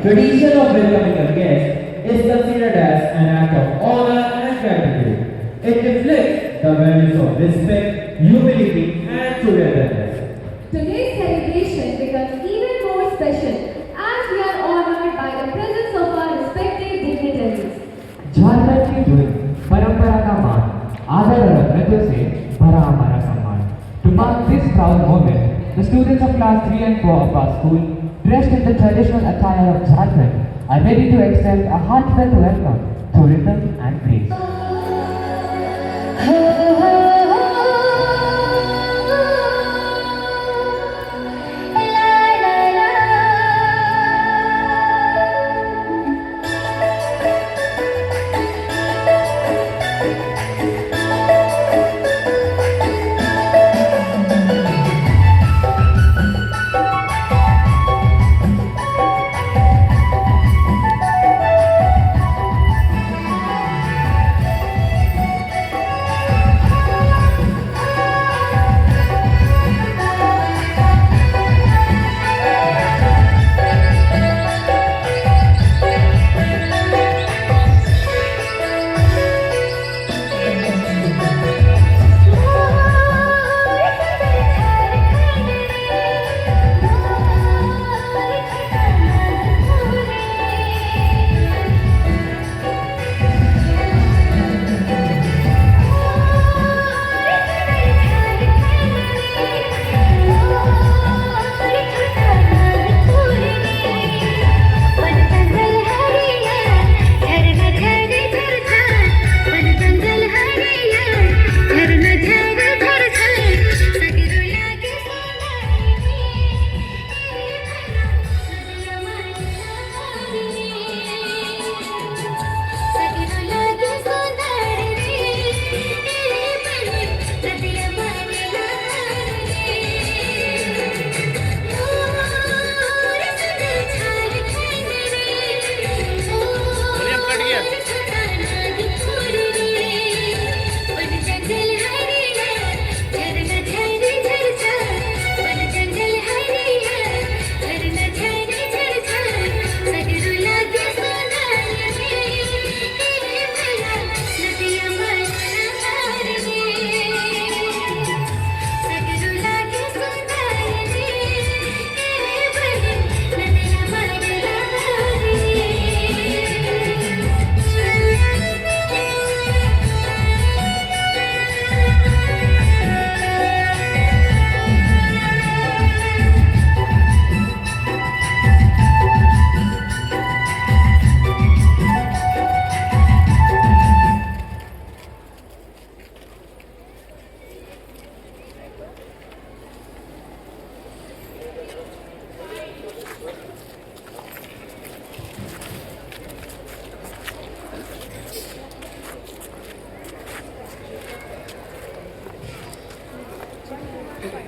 tradition of welcoming a guest is considered as an act of honor and gratitude. It reflects the values of respect, humility, and togetherness. Today's celebration becomes even more special as we are honored by the presence of our respected dignitaries. Jharkhand की धुन परंपरा का मान आदर और नृत्य से भरा हमारा सम्मान. To mark this proud moment, the students of class 3 and 4 of our school, dressed in the traditional attire of Jharkhand, are ready to extend a heartfelt welcome through rhythm and grace.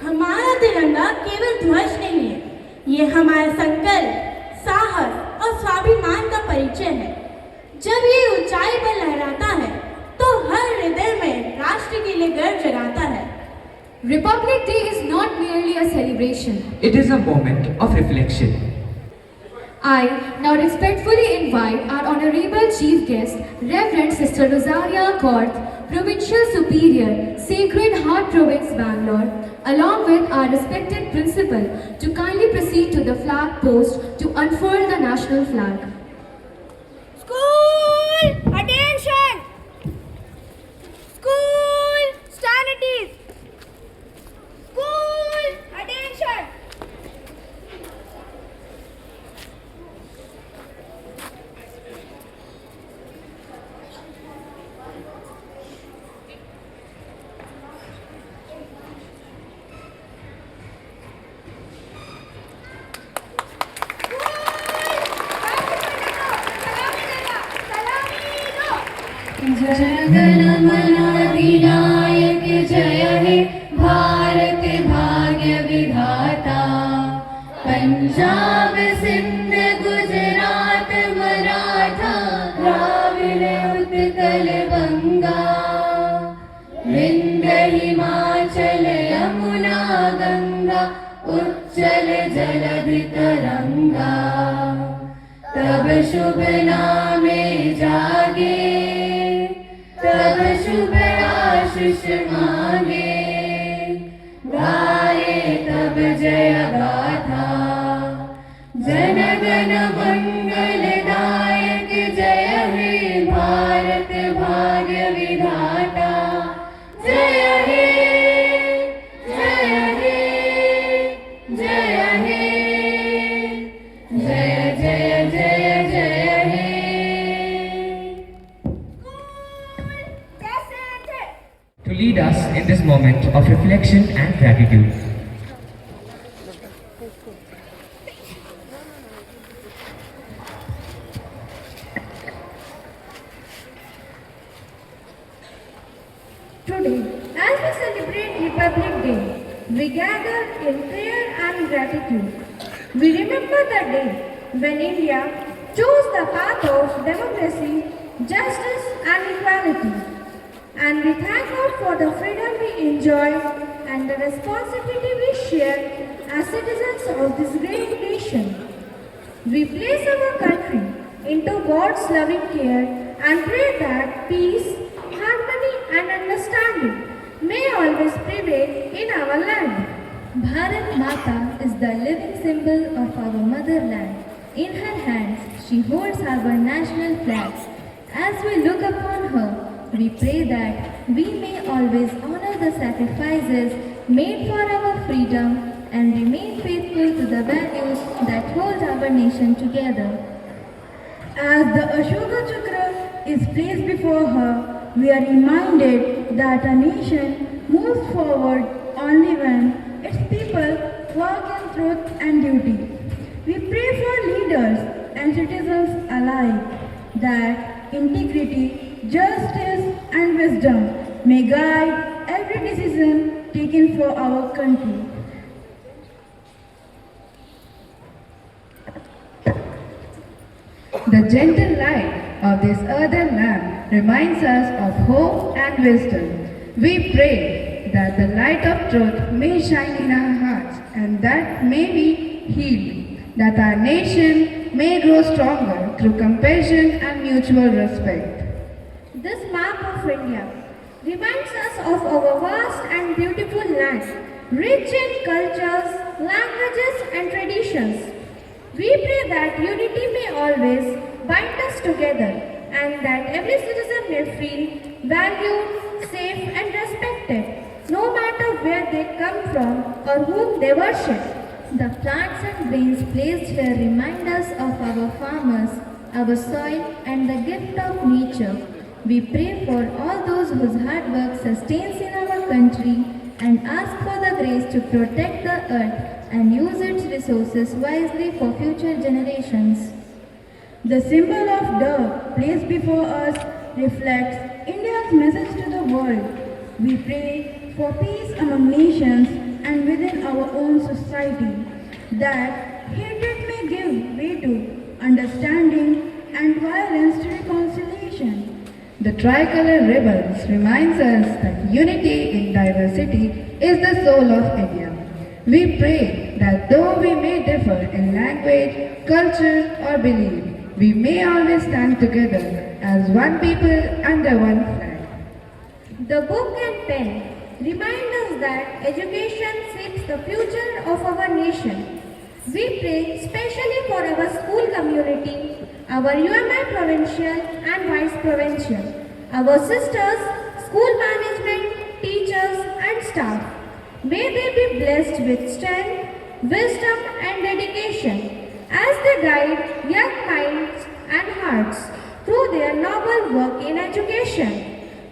हमारा तिरंगा केवल ध्वज नहीं है, ये हमारा संकल्प, साहस और स्वाभिमान का परिचय है. जब ये ऊंचाई पर लहराता है, तो हर हृदय में राष्ट्र के लिए गर्व जगाता है. Republic Day is not merely a celebration. It is a moment of reflection. I now respectfully invite our honorable chief guest, Reverend Sister Rosaria Korth, Provincial Superior, Sacred Heart Province, Bangalore, along with our respected principal, to kindly proceed to the flag post to unfurl the national flag. School attention! School stand at ease! School attention! जनगण अधिनायक जय हे भारत भाग्य विधाता. पंजाब सिंध गुजरात मराठा द्राविड़ उत्कल बंगा. विंध्य हिमाचल यमुना गंगा उच्चल जलधि तरंगा. तब शुभ नामे जागे, तब शुभ आशीष मांगे, गाए तब जय गाथा, जन गण मंगलदायक जय हे भारत भाग्य विधाता, जय हे, जय हे, जय हे, जय जय जय जय हे। To lead us in this moment of reflection and gratitude. Today, as we celebrate Republic Day, we gather in prayer and gratitude. We remember the day when India chose the path of democracy, justice and equality. And we thank God for the freedom we enjoy and the responsibility we share as citizens of this great nation. We place our country into God's loving care and pray that peace, harmony and understanding may always prevail in our land. Bharat Mata is the living symbol of our motherland. In her hands, she holds our national flag. As we look upon her, we pray that we may always honor the sacrifices made for our freedom and remain faithful to the values that hold our nation together. As the Ashoka Chakra is placed before her, we are reminded that a nation moves forward only when its people work in truth and duty. We pray for leaders and citizens alike that integrity, justice and wisdom may guide every decision taken for our country. The gentle light of this earthen lamp reminds us of hope and wisdom. We pray that the light of truth may shine in our hearts and that may be healed, that our nation may grow stronger through compassion and mutual respect. This map of India reminds us of our vast and beautiful land, rich in cultures, languages and traditions. We pray that unity may always bind us together and that every citizen may feel valued, safe and respected, no matter where they come from or whom they worship. The plants and grains placed here remind us of our farmers, our soil and the gift of nature. We pray for all those whose hard work sustains in our country and ask for the grace to protect the earth and use its resources wisely for future generations. The symbol of dove placed before us reflects India's message to the world. We pray for peace among nations and within our own society, that hatred may give way to understanding and violence to reconciliation. The tricolor ribbons reminds us that unity in diversity is the soul of India. We pray that though we may differ in language, culture or belief, we may always stand together as one people under one flag. The book and pen remind us that education shapes the future of our nation. We pray specially for our school community, our UMI provincial and vice provincial, our sisters, school management, teachers and staff. May they be blessed with strength, wisdom and dedication as they guide young minds and hearts through their noble work in education.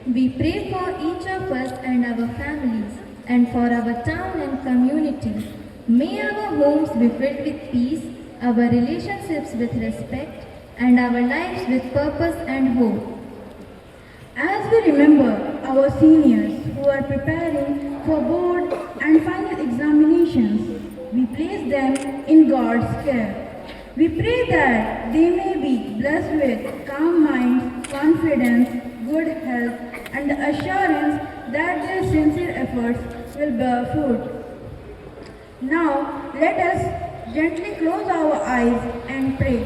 We pray for each of us and our families and for our town and community. May our homes be filled with peace, our relationships with respect and our lives with purpose and hope. As we remember our seniors who are preparing for board and final examinations, we place them in God's care. We pray that they may be blessed with calm minds, confidence, good health, and the assurance that their sincere efforts will bear fruit. Now, let us gently close our eyes and pray.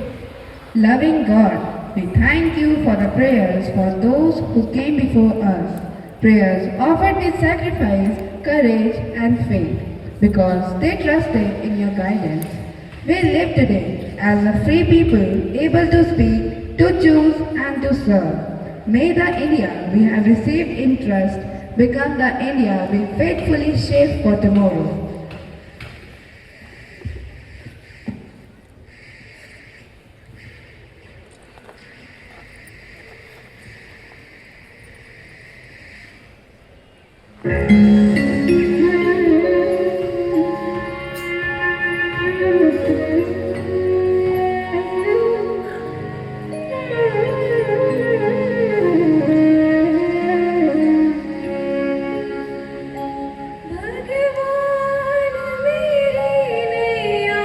Loving God, we thank you for the prayers for those who came before us. Prayers offered with sacrifice, courage, and faith because they trusted in your guidance. We live today as a free people able to speak, to choose, and to serve. May the India we have received in trust become the India we faithfully shape for tomorrow. भगवान मेरी नैया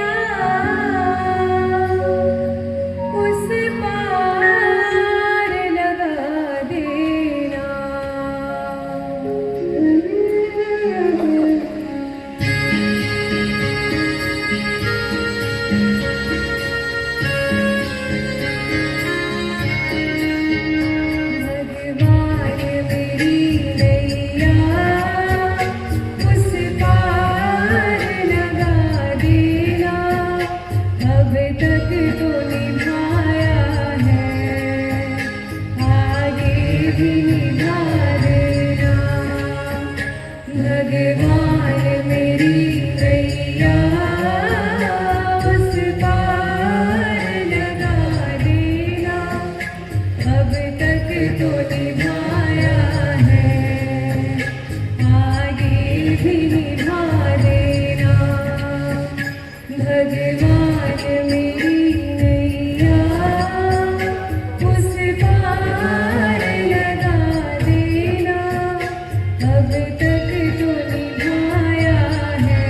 उस पार लगा देना। भगवान मेरी नैया उस पार लगा देना। अब तक तो निभाया है, आगे भी निभा देना। भगवान मेरी नैया उस पार लगा देना। अब तक तो निभाया है, आगे भी निभा देना। भगवान मेरी नैया उस पार लगा देना। अब तक तो निभाया है,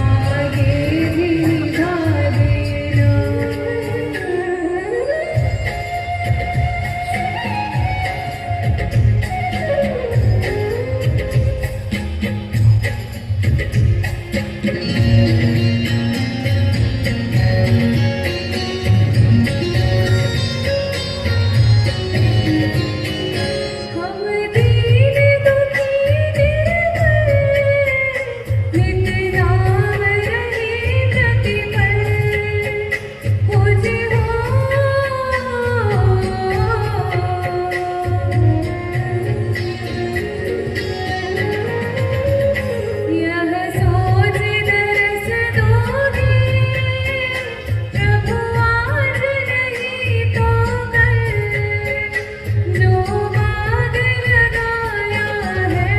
आगे भी निभा देना। हम दीन दुखी निर्बल, नित नाम रहे प्रतिपल। पूज्य हो यह सोच दरस दोगे, प्रभु आज नहीं तो कल। जो बाग लगाया है,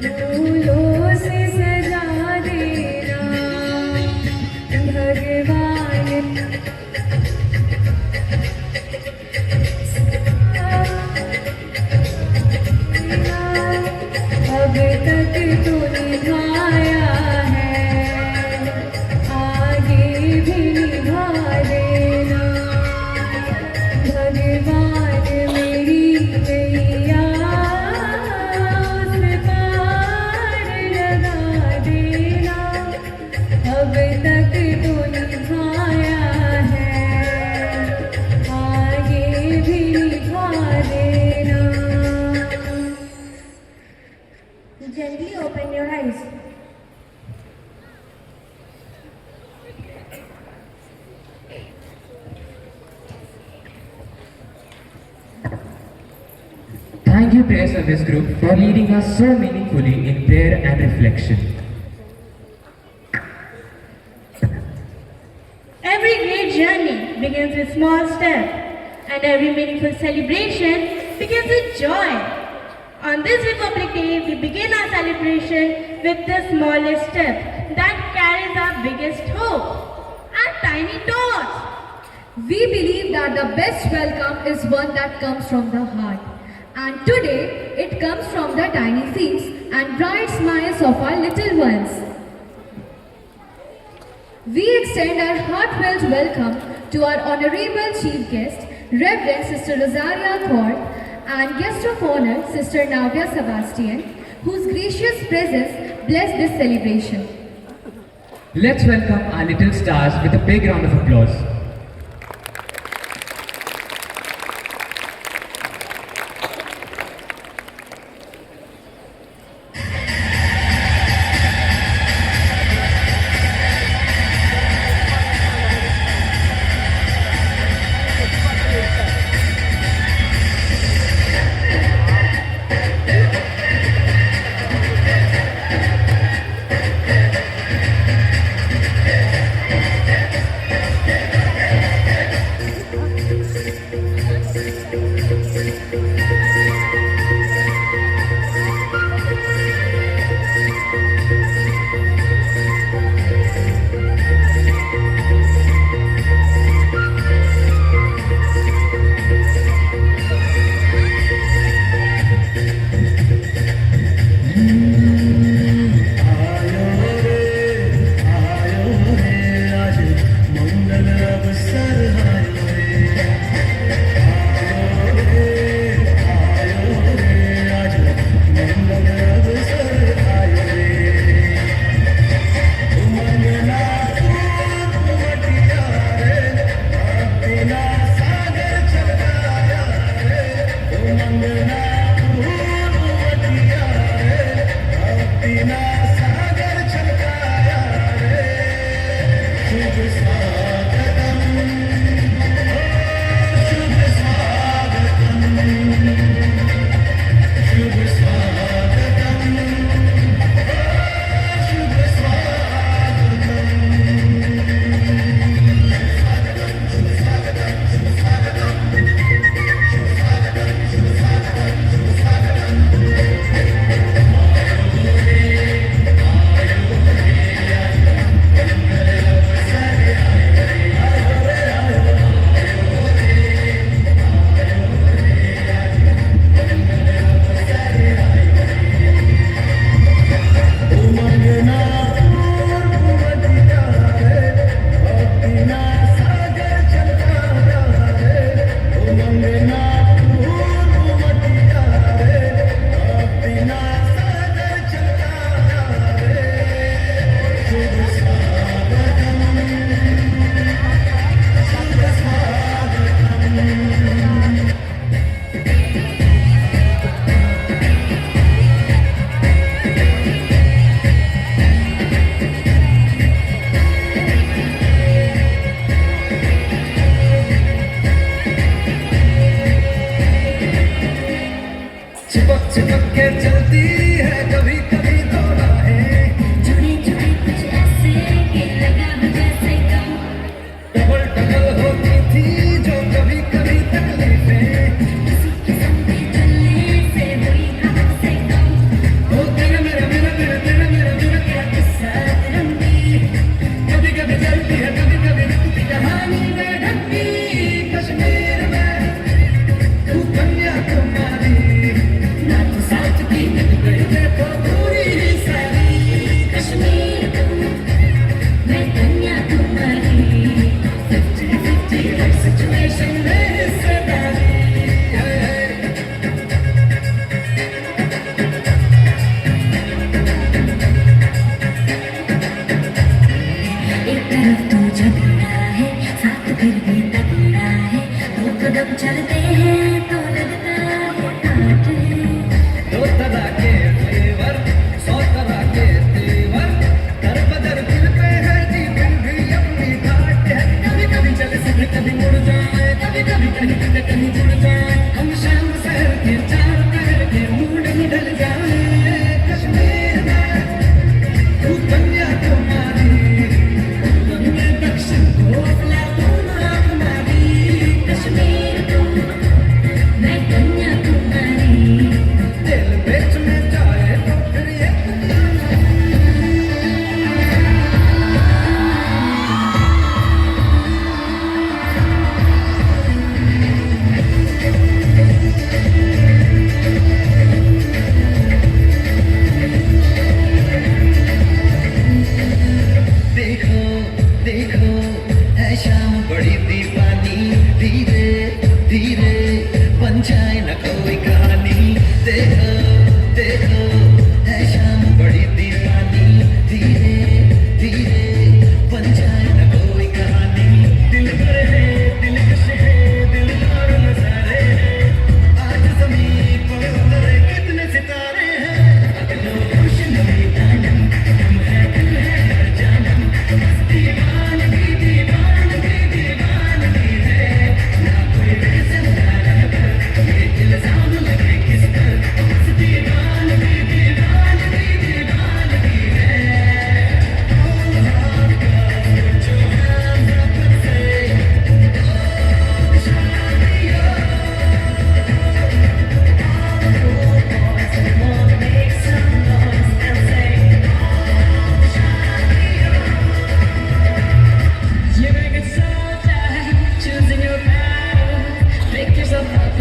फूलों से सजा देना। अब तक तो निभाया है, आगे भी निभा देना। भगवान मेरी नैया उस पार लगा देना। अब तक तो निभाया है, आगे भी निभा देना। Gently open your eyes. Thank you, prayer service group, for leading us so meaningfully in prayer and reflection. Every great journey begins with small steps, and every meaningful celebration begins with joy. On this Republic Day, we begin our celebration with the smallest step that carries our biggest hope, our tiny toes. We believe that the best welcome is one that comes from the heart. And today, it comes from the tiny seeds and bright smiles of our little ones. We extend our heartfelt welcome to our honorable chief guest, Reverend Sister Rosaria Court, and guest of honor, Sister Navya Sebastian, whose gracious presence bless this celebration. Let's welcome our little stars with a big round of applause.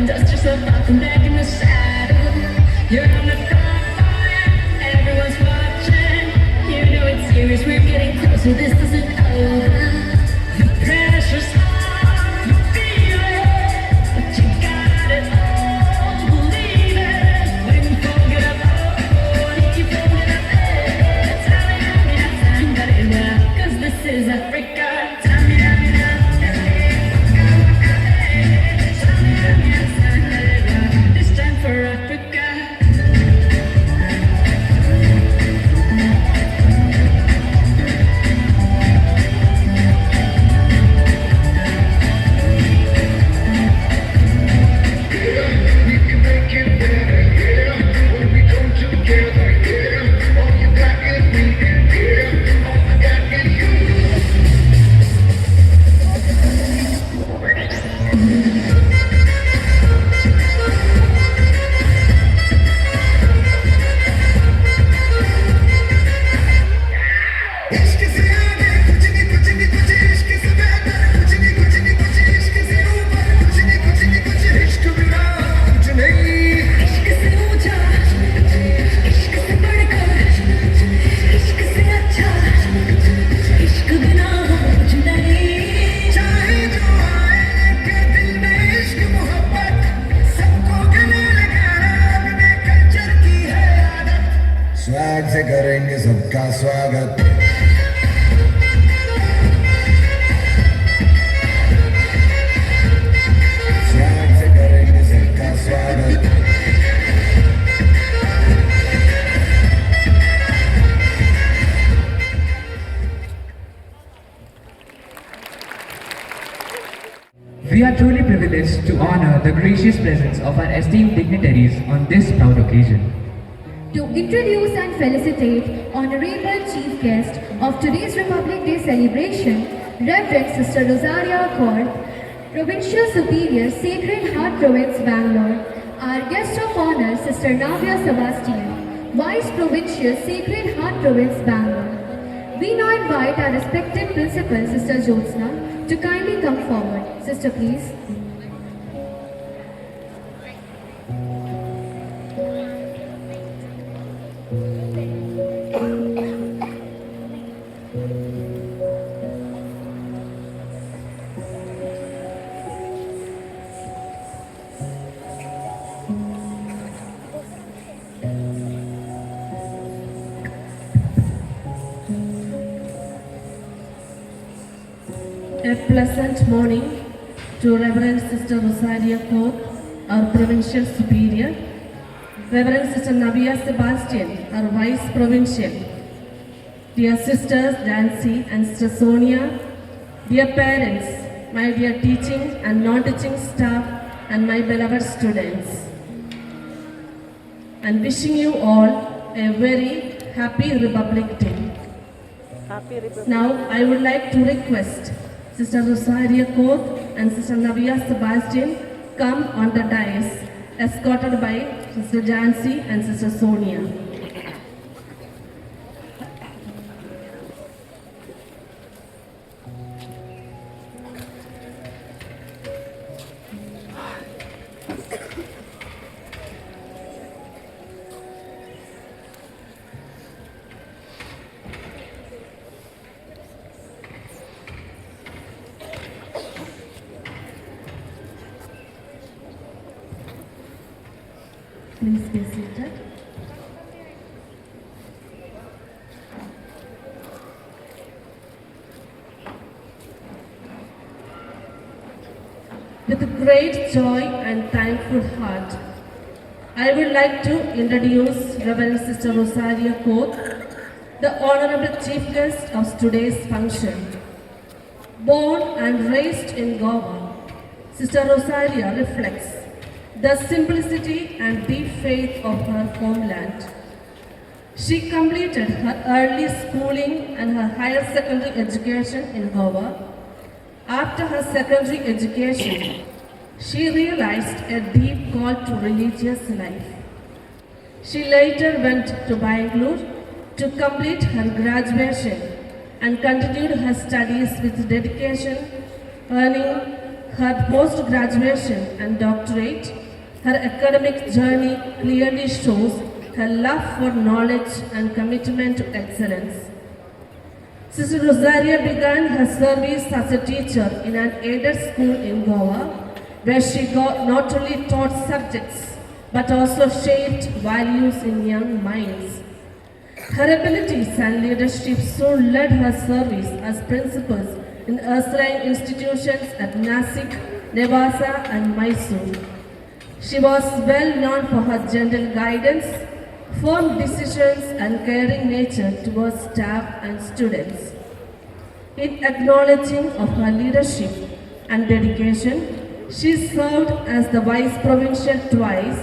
and dust yourself off and back in the saddle. You're on the fire, everyone's watching. You know it's serious, we're getting closer, this isn't over. The pressure's on, you feel it, but you got it all, believe it. When you fold it up, oh, if you fold it up, hey, tell me how time got it now, 'cause this is Africa. Tell me how you know, this time for Africa. We can make it better, yeah. When we come together, yeah. All you got is me, yeah. All I got is you. इश्क से आगे कुछ नहीं कुछ नहीं कुछ इश्क से बेहतर कुछ नहीं कुछ नहीं कुछ इश्क से ऊपर कुछ नहीं कुछ नहीं कुछ इश्क बिना कुछ नहीं इश्क से ऊंचा, इश्क से बढ़कर, इश्क से अच्छा, इश्क बिना कुछ नहीं। चाहे जो आए के दिल में इश्क मोहब्बत सबको गले लगाना अपने कल्चर की है आदत स्वैग से करेंगे सबका स्वागत स्वैग से करेंगे सबका स्वागत We are truly privileged to honor the gracious presence of our esteemed dignitaries on this proud occasion. To introduce and felicitate Honorable Chief Guest of today's Republic Day celebration, Reverend Sister Rosaria Kaur, Provincial Superior, Sacred Heart Province, Bangalore. Our guest of honor, Sister Navya Sebastian, Vice Provincial, Sacred Heart Province, Bangalore. We now invite our respected Principal, Sister Jyotsna, to kindly come forward. Sister, please. A pleasant morning to Reverend Sister Rosaria Kaur, our Provincial Superior, Reverend Sister Navya Sebastian, our Vice Provincial, dear Sisters Nancy and Sister Sonia, dear parents, my dear teaching and non-teaching staff, and my beloved students, and wishing you all a very happy Republic Day. Now I would like to request Sister Rosaria Kaur and Sister Navya Sebastian come on the dais, escorted by Sister Jancy and Sister Sonia. Please be seated. With great joy and thankful heart, I would like to introduce Reverend Sister Rosaria Kaur, the Honorable Chief Guest of today's function. Born and raised in Goa, Sister Rosaria reflects the simplicity and deep faith of her homeland. She completed her early schooling and her higher secondary education in Goa. After her secondary education, she realized a deep call to religious life. She later went to Bangalore to complete her graduation and continued her studies with dedication, earning her post-graduation and doctorate, her academic journey clearly shows her love for knowledge and commitment to excellence. Sister Rosaria began her service as a teacher in an aided school in Goa, where she not only taught subjects but also shaped values in young minds. Her abilities and leadership soon led her service as principals in Ursuline institutions at Nasik, Nevasa and Mysore. She was well known for her gentle guidance, firm decisions and caring nature towards staff and students. In acknowledging of her leadership and dedication, she served as the Vice Provincial twice,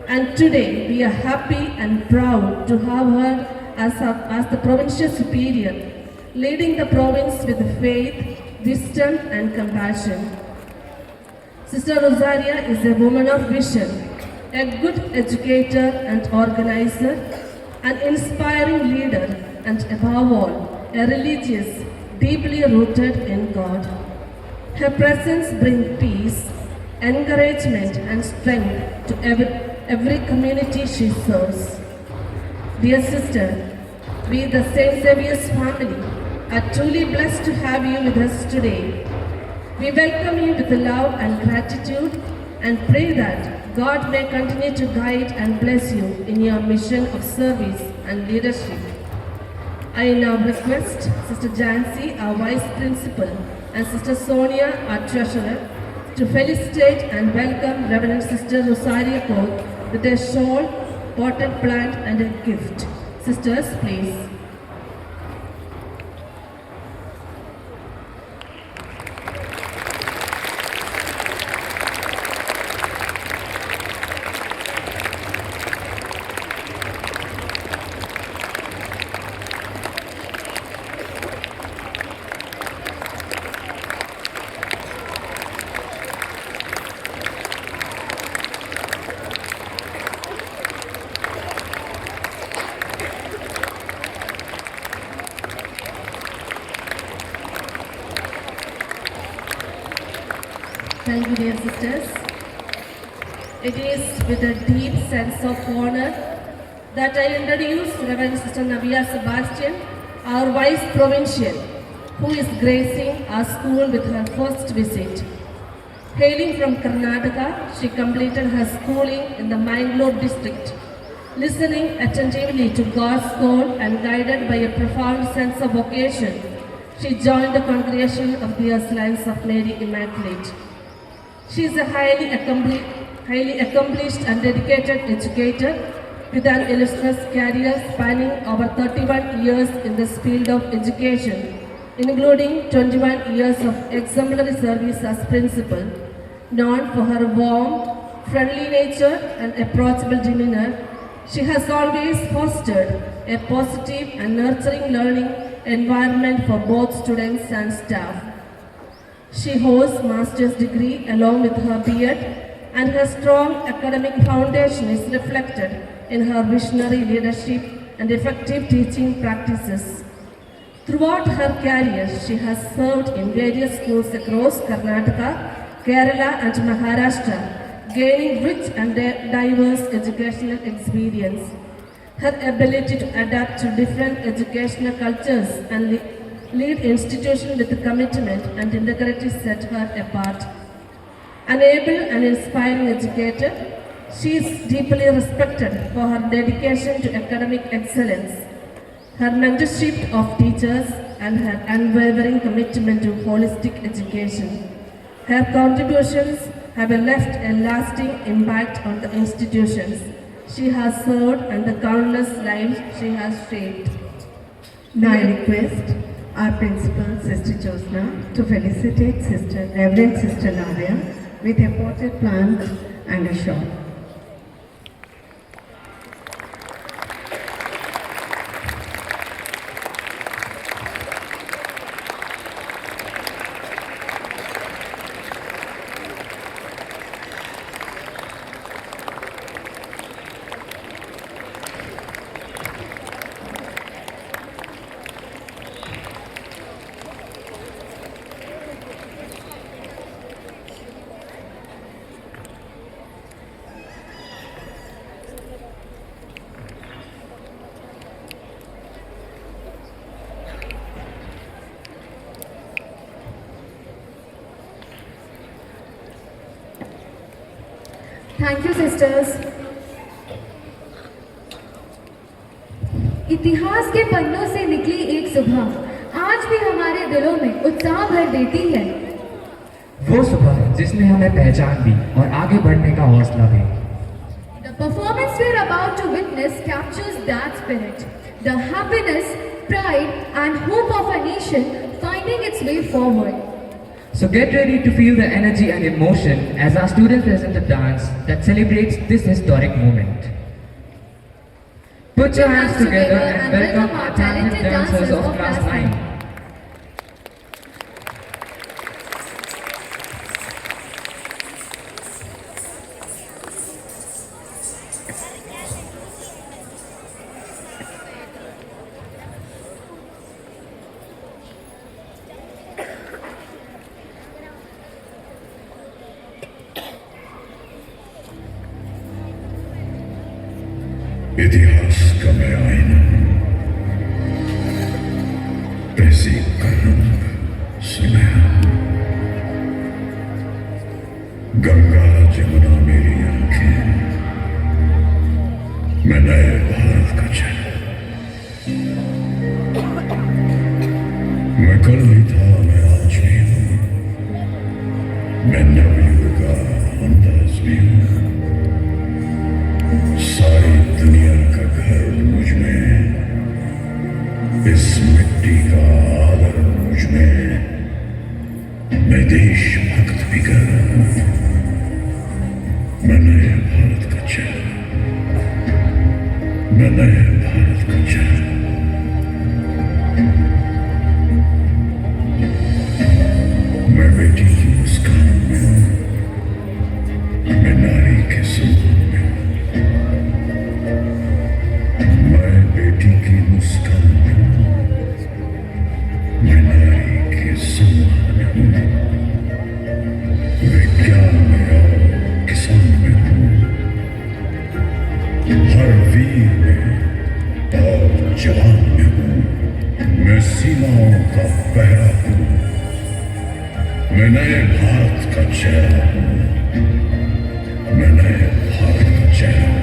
and today we are happy and proud to have her as the Provincial Superior, leading the province with faith, wisdom and compassion. Sister Rosaria is a woman of vision, a good educator and organizer, an inspiring leader, and above all, a religious, deeply rooted in God. Her presence brings peace, encouragement, and strength to every community she serves. Dear sister, we the St. Xavier's family are truly blessed to have you with us today. We welcome you with love and gratitude and pray that God may continue to guide and bless you in your mission of service and leadership. I now request Sister Jancy, our Vice Principal, and Sister Sonia, our Treasurer, to felicitate and welcome Reverend Sister Rosaria Koth with a shawl, potted plant and a gift. Sisters, please. Thank you, dear sisters. It is with a deep sense of honor that I introduce Reverend Sister Navia Sebastian, our Vice Provincial, who is gracing our school with her first visit. Hailing from Karnataka, she completed her schooling in the Mangalore district. Listening attentively to God's call and guided by a profound sense of vocation, she joined the congregation of the Ursulines of Mary Immaculate. She is a highly accomplished and dedicated educator with an illustrious career spanning over 31 years in this field of education, including 21 years of exemplary service as principal. Known for her warm, friendly nature and approachable demeanor, she has always fostered a positive and nurturing learning environment for both students and staff. She holds master's degree along with her B.Ed, and her strong academic foundation is reflected in her visionary leadership and effective teaching practices. Throughout her career, she has served in various schools across Karnataka, Kerala and Maharashtra, gaining rich and diverse educational experience. Her ability to adapt to different educational cultures and lead institutions with commitment and integrity set her apart. An able and inspiring educator, she is deeply respected for her dedication to academic excellence, her mentorship of teachers, and her unwavering commitment to holistic education. Her contributions have left a lasting impact on the institutions she has served and the countless lives she has shaped. Now I request our principal, Sister Josna, to felicitate Reverend Sister Navia with a potted plant and a shawl. Thank you, sisters. इतिहास के पन्नों से निकली एक सुबह आज भी हमारे दिलों में उत्साह भर देती है। वो सुबह जिसने हमें पहचान दी और आगे बढ़ने का हौसला दी। The performance we are about to witness captures that spirit, the happiness, pride, and hope of a nation finding its way forward. So get ready to feel the energy and emotion as our students present a dance that celebrates this historic moment. Put your hands together and welcome our talented dancers of class 9. इतिहास का मैं आईना तहसीब का रंग सुनहरा गंगा जमुना मेरी आंखें मैं नए भारत का चेहरा मैं कल भी था मैं आज भी हूँ मैं नवयुग का अंदाज भी हूँ सारी दुनिया का घर मुझ में इस मिट्टी का आदर मुझ में मैं देशभक्त भी कर रहा हूं मैं नए भारत का चेहरा मैं नए भारत का चेहरा मैं बेटी की मुस्कान में हूं मैं नारी के सम्मान में हूं मैं बेटी की मुस्कान में हूं मैं नारी के सम्मान में हूं विज्ञान में और किसान में हूं हर वीर में और जवान में हूं मैं सीमाओं का पहरा हूं मैं नए भारत का चेहरा हूं मैं नए भारत का चेहरा हूं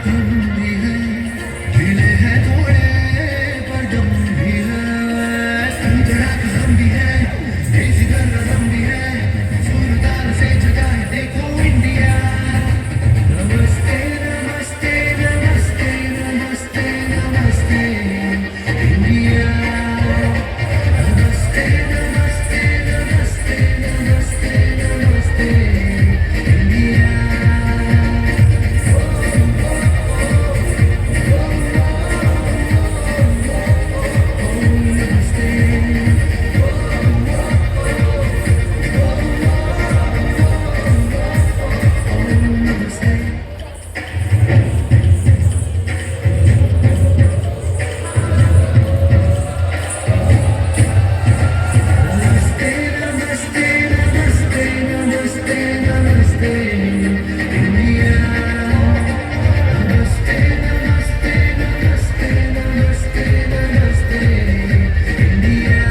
तुम भी है, ढीले हैं थोड़े पर दम भी है, संजरा कदम भी है, देसी गरम भी है, सुरताल से जगा है देखो इंडिया। नमस्ते नमस्ते नमस्ते नमस्ते नमस्ते इंडिया। नमस्ते नमस्ते नमस्ते नमस्ते नमस्ते इंडिया। नमस्ते नमस्ते नमस्ते नमस्ते नमस्ते इंडिया। नमस्ते नमस्ते नमस्ते नमस्ते नमस्ते India.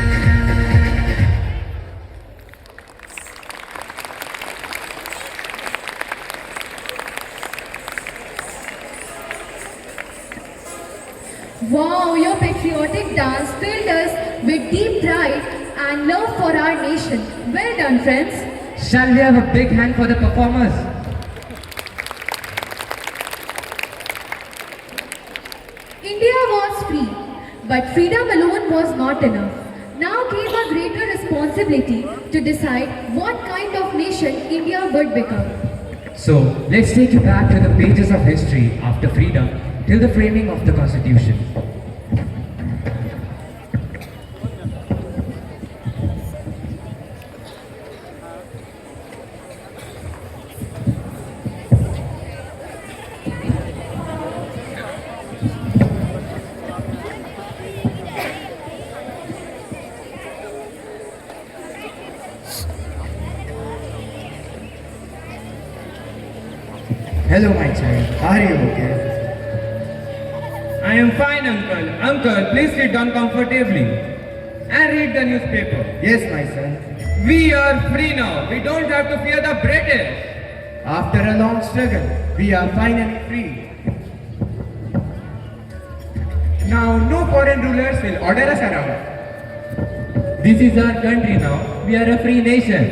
Wow, your patriotic dance filled us with deep pride and love for our nation. Well done, friends. Shall we have a big hand for the performers? India was free, but freedom alone was not enough. Now came a greater responsibility to decide what kind of nation India would become. So, let's take you back to the pages of history after freedom till the framing of the Constitution. Hello, my child. Are you okay? I am fine, uncle. Uncle, please sit down comfortably and read the newspaper. Yes, my son. We are free now. We don't have to fear the British. After a long struggle, we are finally free. Now, no foreign rulers will order us around. This is our country now. We are a free nation.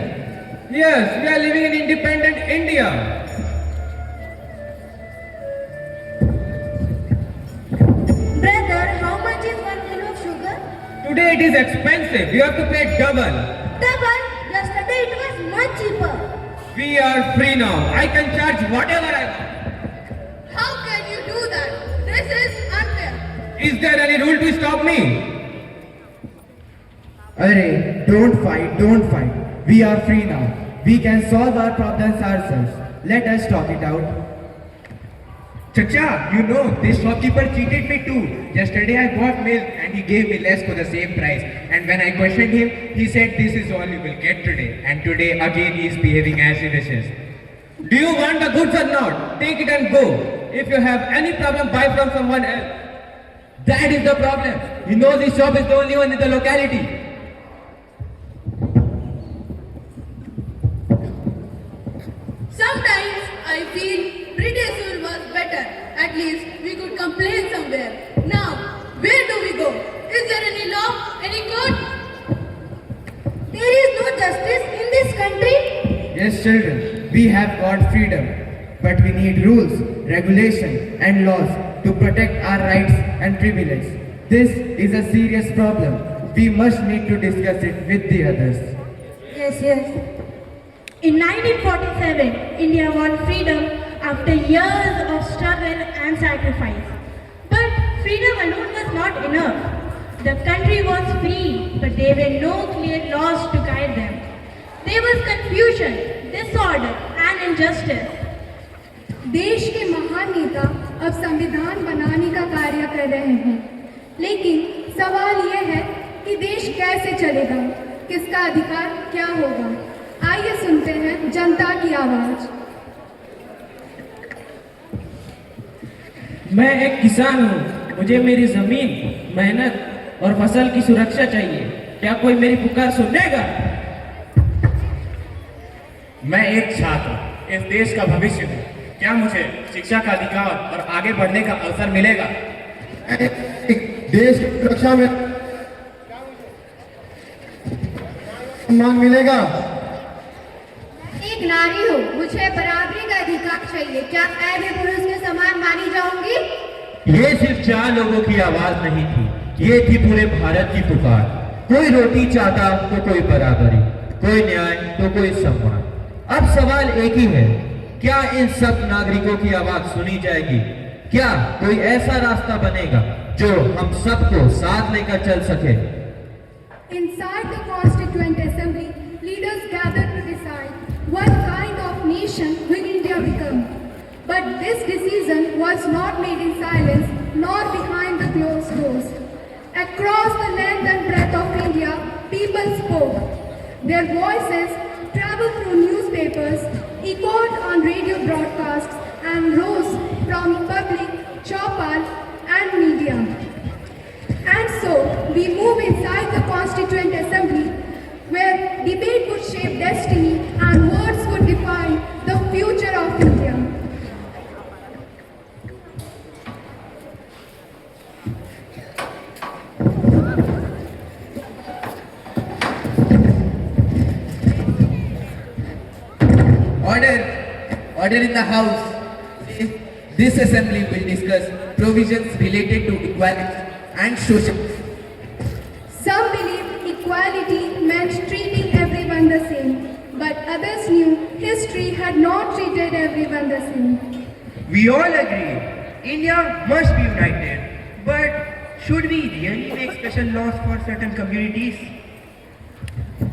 Yes, we are living in independent India. Brother, how much is 1 kilo of sugar? Today it is expensive. You have to pay double. Double. Yesterday it was much cheaper. We are free now. I can charge whatever I want. How can you do that? This is unfair. Is there any rule to stop me? Arey, don't fight, don't fight. We are free now. We can solve our problems ourselves. Let us talk it out. Chacha, you know, this shopkeeper cheated me too. Yesterday I bought milk and he gave me less for the same price. And when I questioned him, he said this is all you will get today. And today again he is behaving as he wishes. Do you want the goods or not? Take it and go. If you have any problem, buy from someone else. That is the problem. He knows his shop is the only one in the locality. Sometimes I feel British rule was better. At least we could complain somewhere. Now, where do we go? Is there any law, any code? There is no justice in this country. Yes, children, we have got freedom. But we need rules, regulation and laws to protect our rights and privileges. This is a serious problem. We must need to discuss it with the others. Yes, yes. In 1947, India won freedom after years of struggle and sacrifice. But freedom alone was not enough. The country was free, but there were no clear laws to guide them. There was confusion, disorder and injustice. देश के महान नेता अब संविधान बनाने का कार्य कर रहे हैं, लेकिन सवाल यह है कि देश कैसे चलेगा, किसका अधिकार क्या होगा। आइए सुनते हैं जनता की आवाज। मैं एक किसान हूँ, मुझे मेरी जमीन, मेहनत और फसल की सुरक्षा चाहिए। क्या कोई मेरी पुकार सुनेगा? मैं एक छात्र इस देश का भविष्य हूँ। क्या मुझे शिक्षा का अधिकार और आगे बढ़ने का अवसर मिलेगा? देश की सुरक्षा में सम्मान मिलेगा। एक नारी हूँ, मुझे बराबरी का अधिकार चाहिए। क्या मैं भी पुरुष के समान मानी जाऊंगी? ये सिर्फ 4 लोगों की आवाज नहीं थी, ये थी पूरे भारत की पुकार। कोई रोटी चाहता तो कोई बराबरी, कोई न्याय तो कोई सम्मान। अब सवाल एक ही है, क्या इन सब नागरिकों की आवाज सुनी जाएगी? क्या कोई ऐसा रास्ता बनेगा जो हम सबको साथ लेकर चल सके? Inside the Constituent Assembly, leaders gathered to decide what kind of nation will India become. But this decision was not made in silence nor behind the closed doors. Across the length and breadth of India, people spoke. Their voices traveled through newspapers, echoed on radio broadcasts, and rose from public, chopal, and media. And so, we move inside the Constituent Assembly, where debate would shape destiny and words would define the future of India. Order in the House. This assembly will discuss provisions related to equality and social. Some believed equality meant treating everyone the same, but others knew history had not treated everyone the same. We all agree, India must be united, but should we really make special laws for certain communities?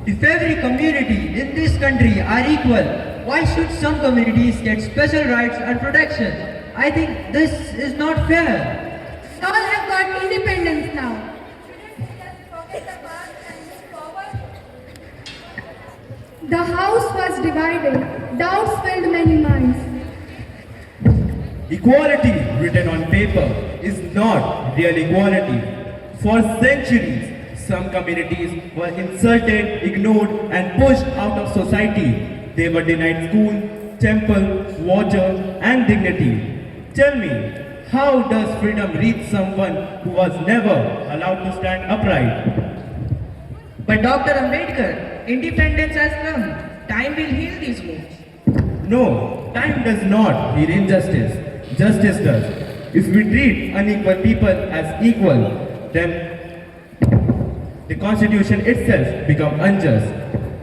If every community in this country are equal, why should some communities get special rights and protection? I think this is not fair. All have got independence now. The house was divided, doubts filled many minds. Equality written on paper is not real equality. For centuries, some communities were insulted, ignored, and pushed out of society. They were denied school, temple, water, and dignity. Tell me, how does freedom reach someone who was never allowed to stand upright? But Dr. Ambedkar, independence has come. Time will heal these wounds. No, time does not heal injustice. Justice does. If we treat unequal people as equal, then the constitution itself becomes unjust.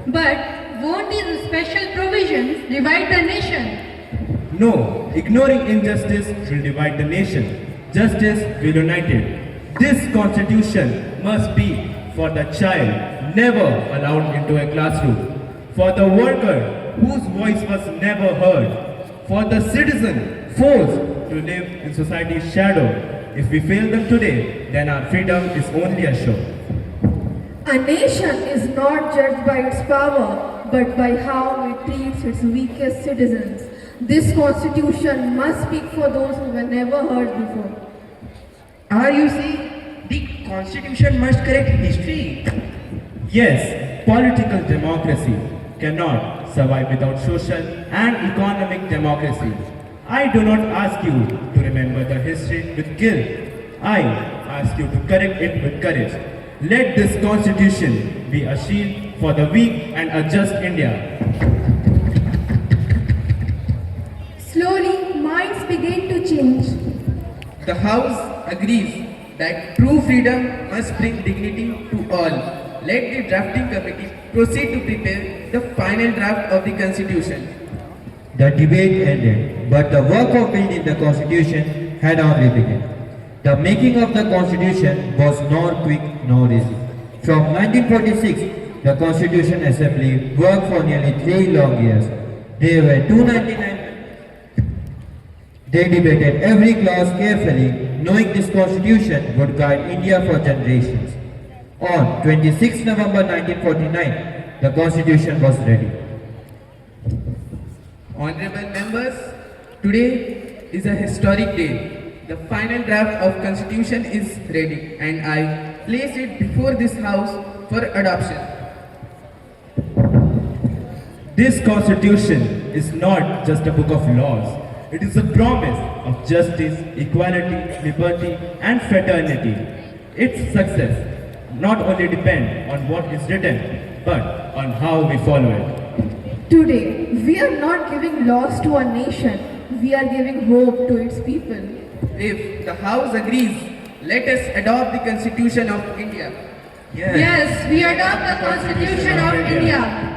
But won't these special provisions divide the nation? No, ignoring injustice will divide the nation. Justice will unite it. This constitution must be for the child never allowed into a classroom, for the worker whose voice was never heard, for the citizen forced to live in society's shadow. If we fail them today, then our freedom is only assured. A nation is not judged by its power, but by how it treats its weakest citizens. This constitution must speak for those who were never heard before. Are you saying the constitution must correct history? Yes, political democracy cannot survive without social and economic democracy. I do not ask you to remember the history with guilt. I ask you to correct it with courage. Let this constitution be a shield for the weak and a just India. Slowly, minds begin to change. The House agrees that true freedom must bring dignity to all. Let the drafting committee proceed to prepare the final draft of the constitution. The debate ended, but the work of building the constitution had only begun. The making of the constitution was nor quick nor easy. From 1946, the Constitution Assembly worked for nearly 3 long years. There were 299. They debated every clause carefully, knowing this constitution would guide India for generations. On 26 November 1949, the constitution was ready. Honorable members, today is a historic day. The final draft of constitution is ready and I place it before this house for adoption. This constitution is not just a book of laws. It is a promise of justice, equality, liberty, and fraternity. Its success not only depends on what is written, but on how we follow it. Today, we are not giving laws to a nation, we are giving hope to its people. If the House agrees, let us adopt the Constitution of India. Yes, we adopt the Constitution of India.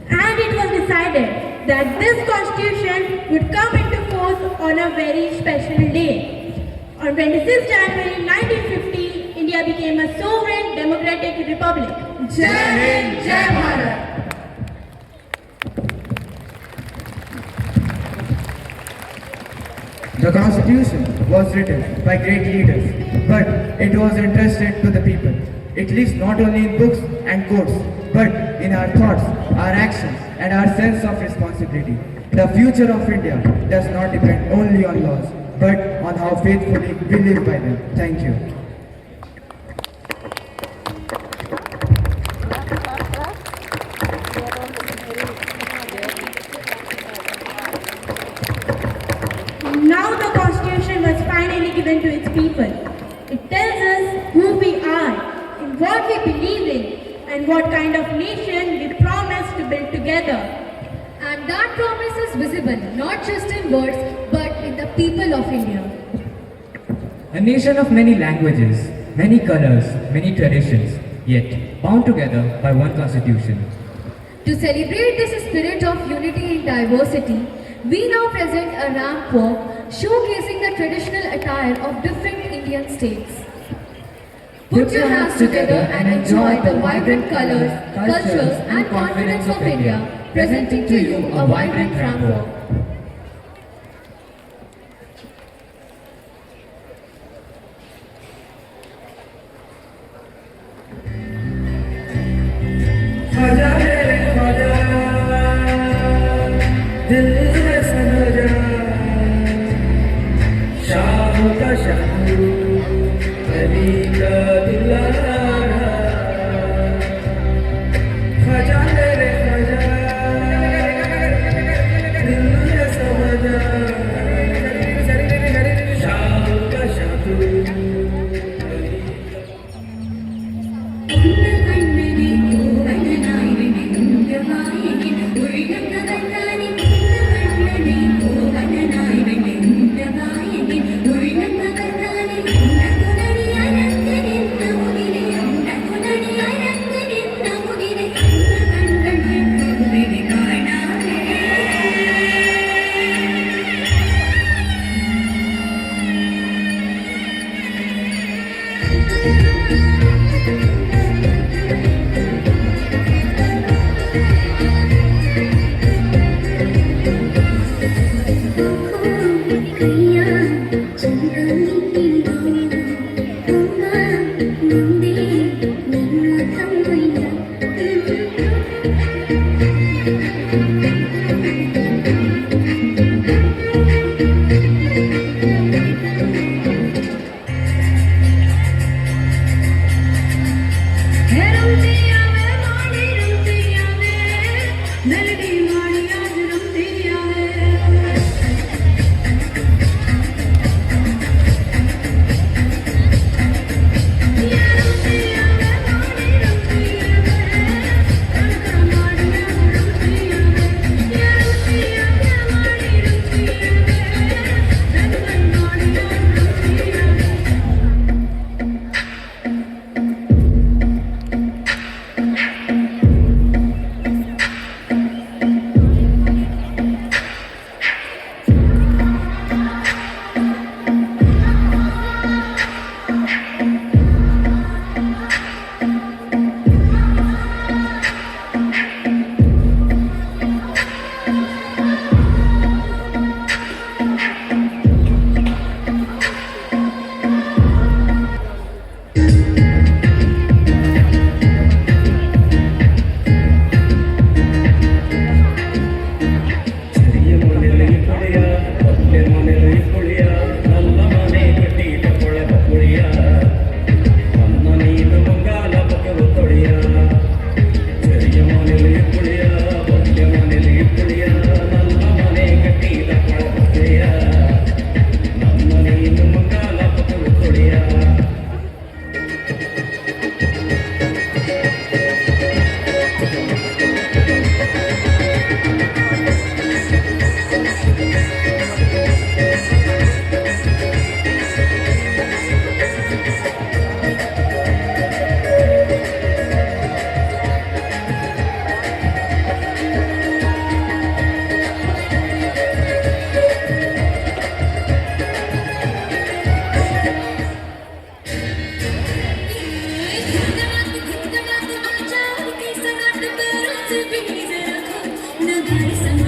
And it was decided that this constitution would come into force on a very special day. On 26 January 1950, India became a sovereign democratic republic. Jai Hind, Jai Bharat. The Constitution was written by great leaders, but it was entrusted to the people. It lives not only in books and courts, but in our thoughts, our actions, and our sense of responsibility. The future of India does not depend only on laws, but on how faithfully we live by them. Thank you. Now the constitution was finally given to its people. It tells us who we are, and what we believe in, and what kind of nation we promise to build together. And that promise is visible not just in words but in the people of India. A nation of many languages, many colors, many traditions, yet bound together by one constitution. To celebrate this spirit of unity in diversity, we now present a ramp walk showcasing the traditional attire of different Indian states. Put your hands together and enjoy the vibrant colors, cultures and confidence of India, presenting to you a vibrant ramp walk. Thank you. से भी जरा खो नगाड़े संग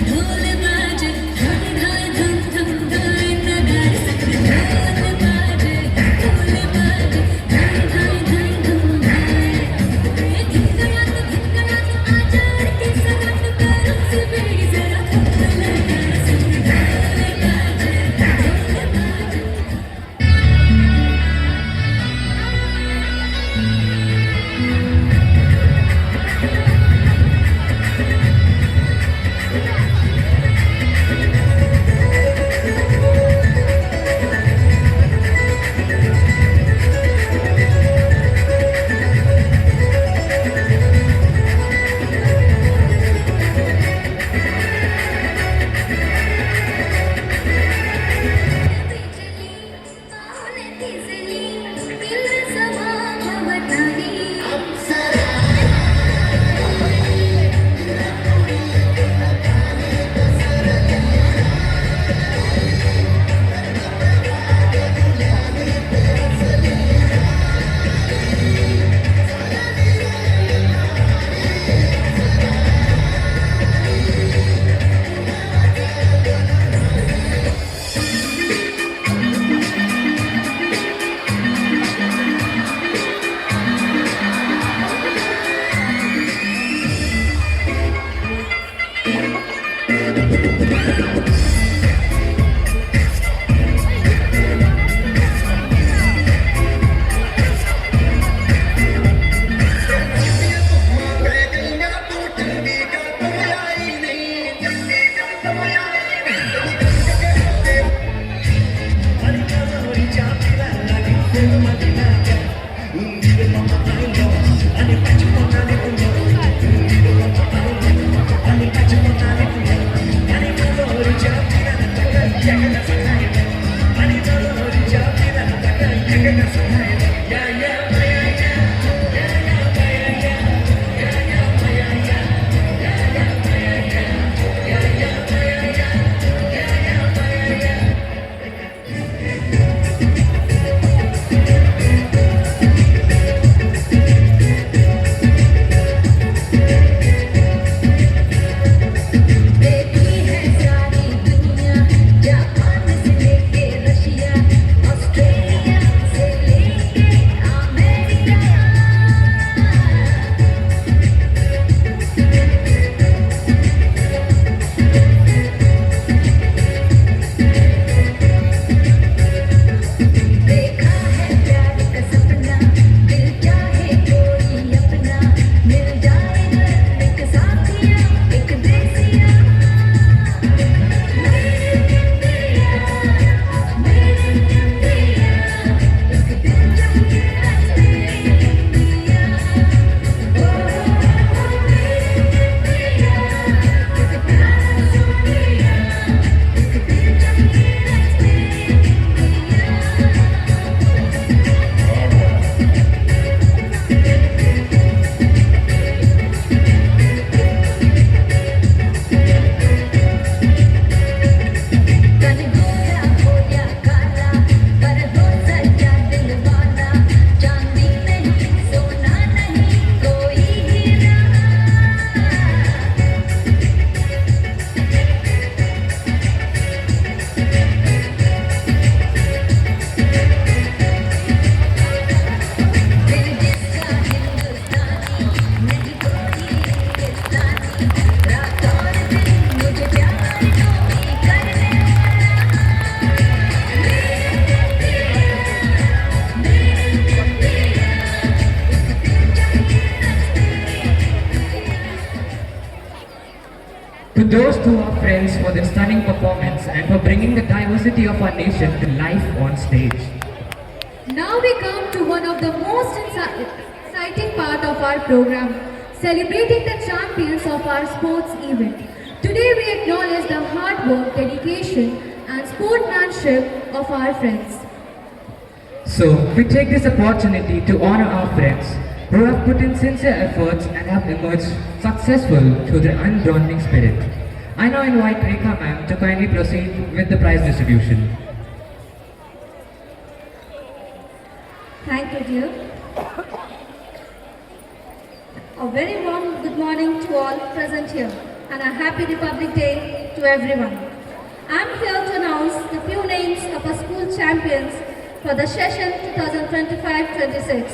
ढोल बाजे धाय धाय धम धम धाय नगाड़े संग ढोल बाजे धाय धाय धम धम धाय ये धिक गया तो आजा के संग पैरों से भी जरा खो नगाड़े संग ढोल बाजे To those two are friends for their stunning performance and for bringing the diversity of our nation to life on stage. Now we come to one of the most exciting part of our program, celebrating the champions of our sports event. Today we acknowledge the hard work, dedication and sportsmanship of our friends. So, we take this opportunity to honor our friends who have put in sincere efforts and have emerged successful through their undaunting spirit. I now invite Rekha ma'am to kindly proceed with the prize distribution. Thank you, dear. A very warm good morning to all present here and a happy Republic Day to everyone. I am here to announce the few names of our school champions for the session 2025-26.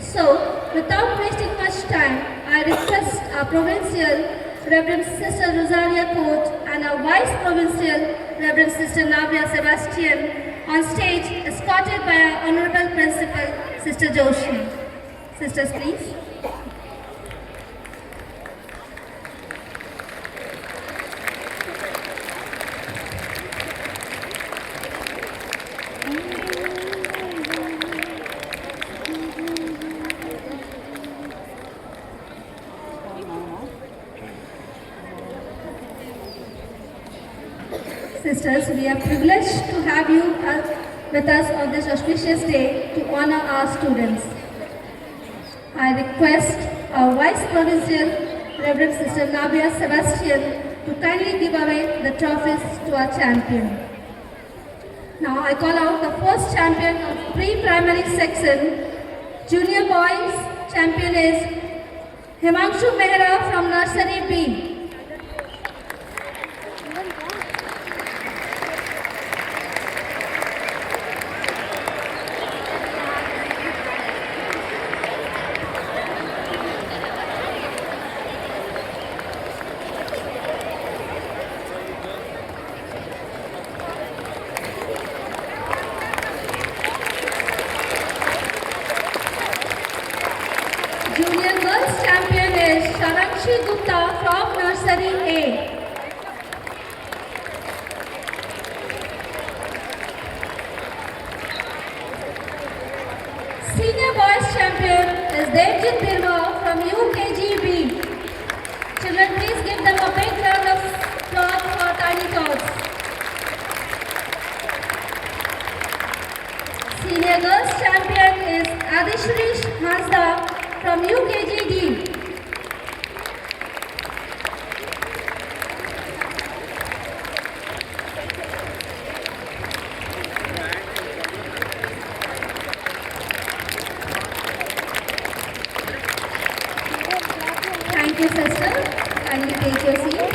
So, without wasting much time, I request our Provincial Reverend Sister Rosaria Court and our Vice Provincial Reverend Sister Navya Sebastian on stage, escorted by our Honorable Principal, Sister Joshi. Sisters, please. Sisters, we are privileged to have you with us on this auspicious day to honor our students. I request our Vice Provincial, Reverend Sister Navya Sebastian, to kindly give away the trophies to our champion. Now I call out the first champion of pre-primary section, Junior Boys. Champion is Himanshu Mehra from Nursery B. Junior Girls Champion is Sharakshi Gupta from Nursery A. Senior Boys Champion is Devjit Birwa from UKG B. Children, please give them a big round of applause for Tiny Tots. Senior Girls Champion is Adishrish Hasda from UKGD. Thank you, sister. Kindly take your seat.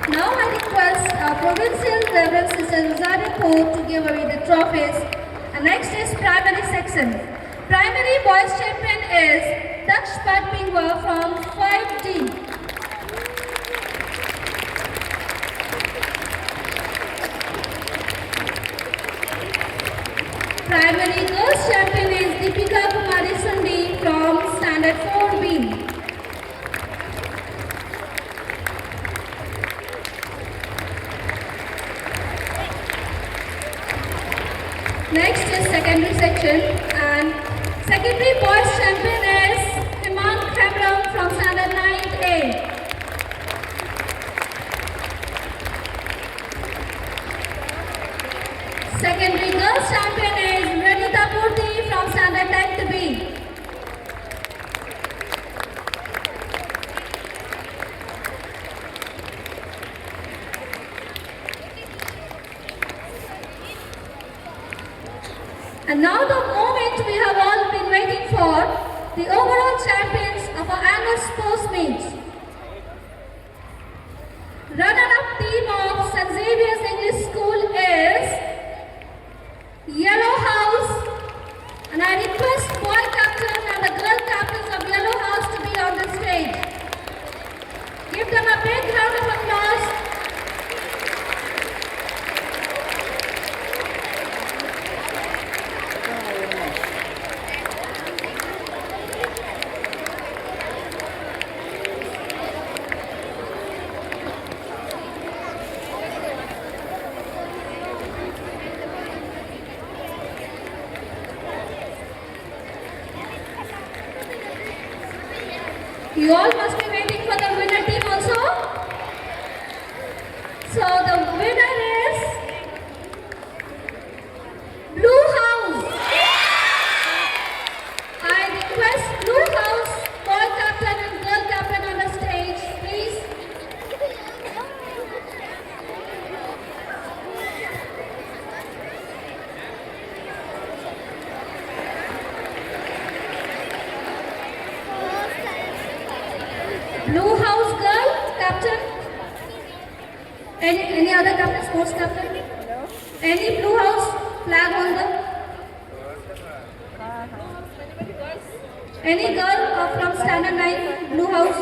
Now I request our Provincial Reverend Sister Rosaria Court to give away the trophies. And next is primary section. Primary boys champion is Daksh Patpingwa from 5D. Primary girls champion is Deepika Kumari Sundi from standard 4B. Next is secondary section, and secondary boys champion is Himant Khemram from standard 9A. Secondary girls champion is Renita Purti from standard 10th B. And now the moment we have all been waiting for, the overall champions of our annual sports meet. Runner-up team of St. Xavier's English School is Yellow House, and I request boy captain and the girl captains of Yellow House to be on the stage. Give them a big round of applause. You all must be waiting for the winner team also. So the winner is Blue House. I request Blue House boy captain and girl captain on the stage, please. Blue House girl, captain? Any other captain, sports captain? Any Blue House flag holder? Any girl from standard 9, Blue House?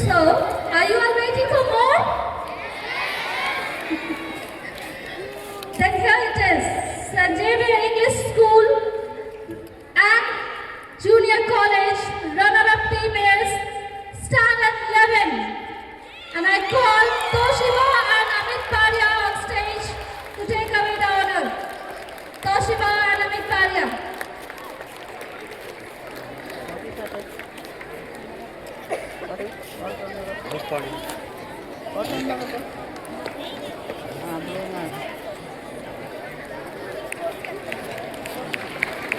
So, are you all waiting for more? Then here it is, St. Xavier English School and Junior College runner-up team is Standard 11. And I call Toshiba and Amit Parya on stage to take away the honor. Toshiba and Amit Parya.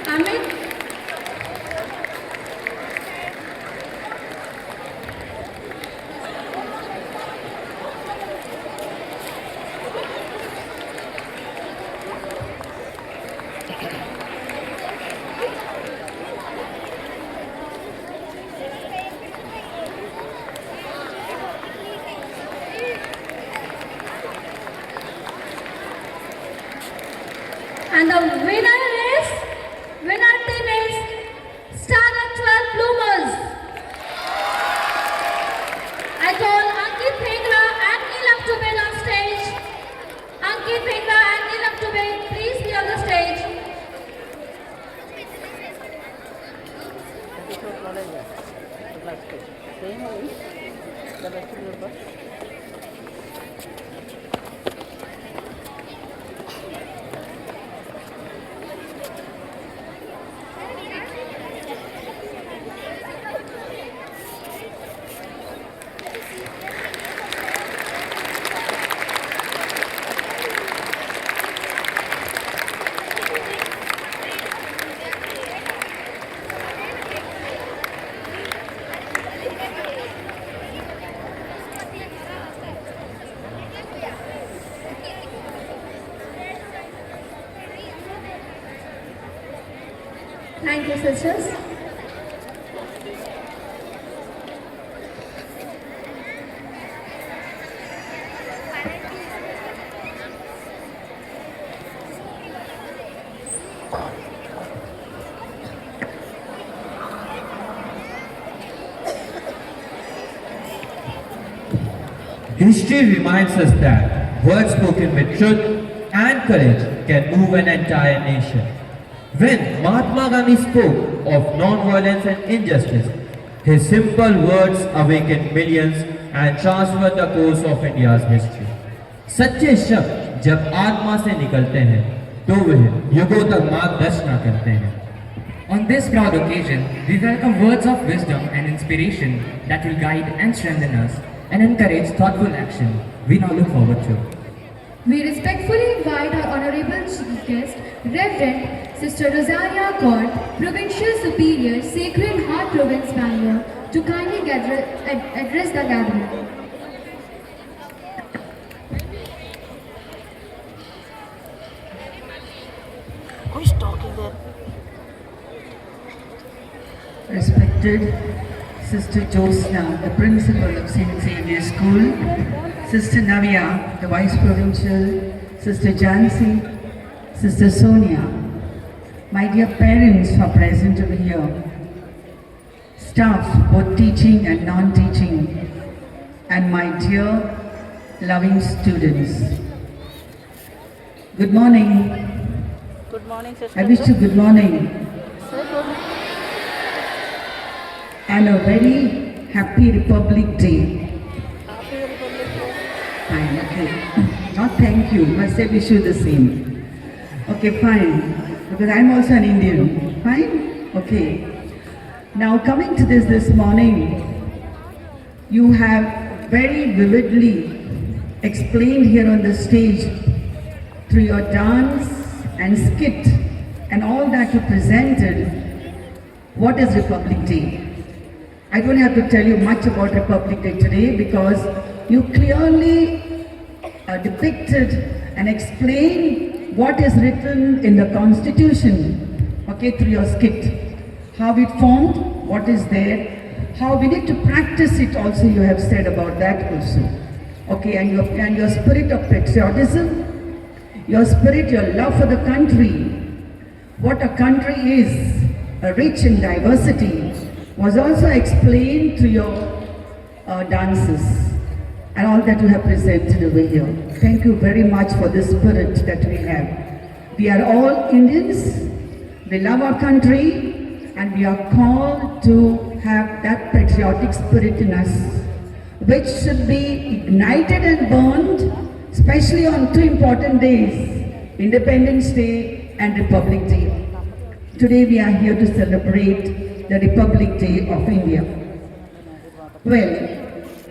Amit. And the winner team is Standard 12 Bloomers. I call Ankit Bhengra and Neelam Dubey on stage. Ankit Bhengra and Neelam Dubey, please be on the stage. Thank you, sisters. History reminds us that words spoken with truth and courage can move an entire nation. When Mahatma Gandhi spoke of non-violence and injustice, his simple words awakened millions and transformed the course of India's history. सच्चे शब्द जब आत्मा से निकलते हैं, तो वह युगों तक मार्गदर्शन करते हैं. On this proud occasion, we welcome words of wisdom and inspiration that will guide and strengthen us and encourage thoughtful action. We now look forward to. We respectfully invite our Honorable Chief Guest, Reverend Sister Rosaria Court, Provincial Superior, Sacred Heart Province, Bangalore, to kindly address the gathering. Who is talking there? Respected Sister Josna, the principal of St. Xavier School, Sister Navya, the Vice Provincial, Sister Jansi, Sister Sonia, my dear parents who are present over here, staff, both teaching and non-teaching, and my dear loving students. Good morning. Good morning, sister. I wish you good morning. And a very happy Republic Day. Happy Republic Day. Fine, okay. Not thank you, must say wish you the same. Okay, fine. Because I'm also an Indian. Fine? Okay. Now coming to this morning, you have very vividly explained here on the stage through your dance and skit and all that you presented what is Republic Day. I don't have to tell you much about Republic Day today because you clearly depicted and explained what is written in the Constitution, okay, through your skit. How it formed, what is there, how we need to practice it also, you have said about that also. Okay, and your spirit of patriotism, your spirit, your love for the country, what a country is, rich in diversity, was also explained through your dances and all that you have presented over here. Thank you very much for the spirit that we have. We are all Indians, we love our country, and we are called to have that patriotic spirit in us, which should be ignited and burned, especially on two important days, Independence Day and Republic Day. Today we are here to celebrate the Republic Day of India. Well,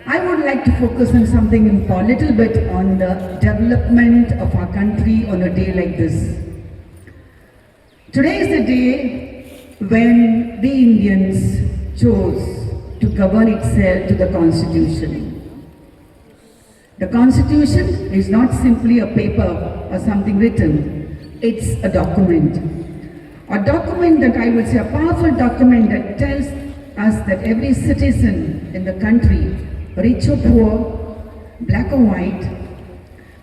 I would like to focus on something a little bit on the development of our country on a day like this. Today is the day when the Indians chose to govern itself to the Constitution. The Constitution is not simply a paper or something written, it's a document. A document that I would say, a powerful document that tells us that every citizen in the country, rich or poor, black or white,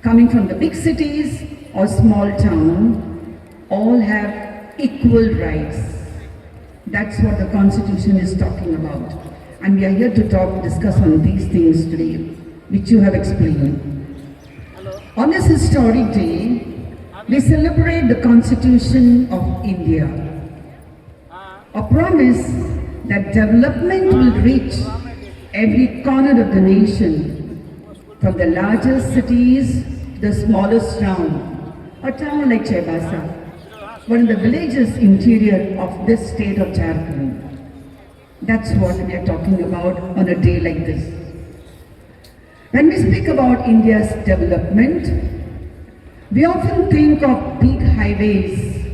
coming from the big cities or small town, all have equal rights. That's what the Constitution is talking about. And we are here to discuss on these things today, which you have explained. On this historic day, we celebrate the Constitution of India. A promise that development will reach every corner of the nation, from the largest cities to the smallest town. A town like Chaibasa, one of the villages interior of this state of Jharkhand. That's what we are talking about on a day like this. When we speak about India's development, we often think of big highways.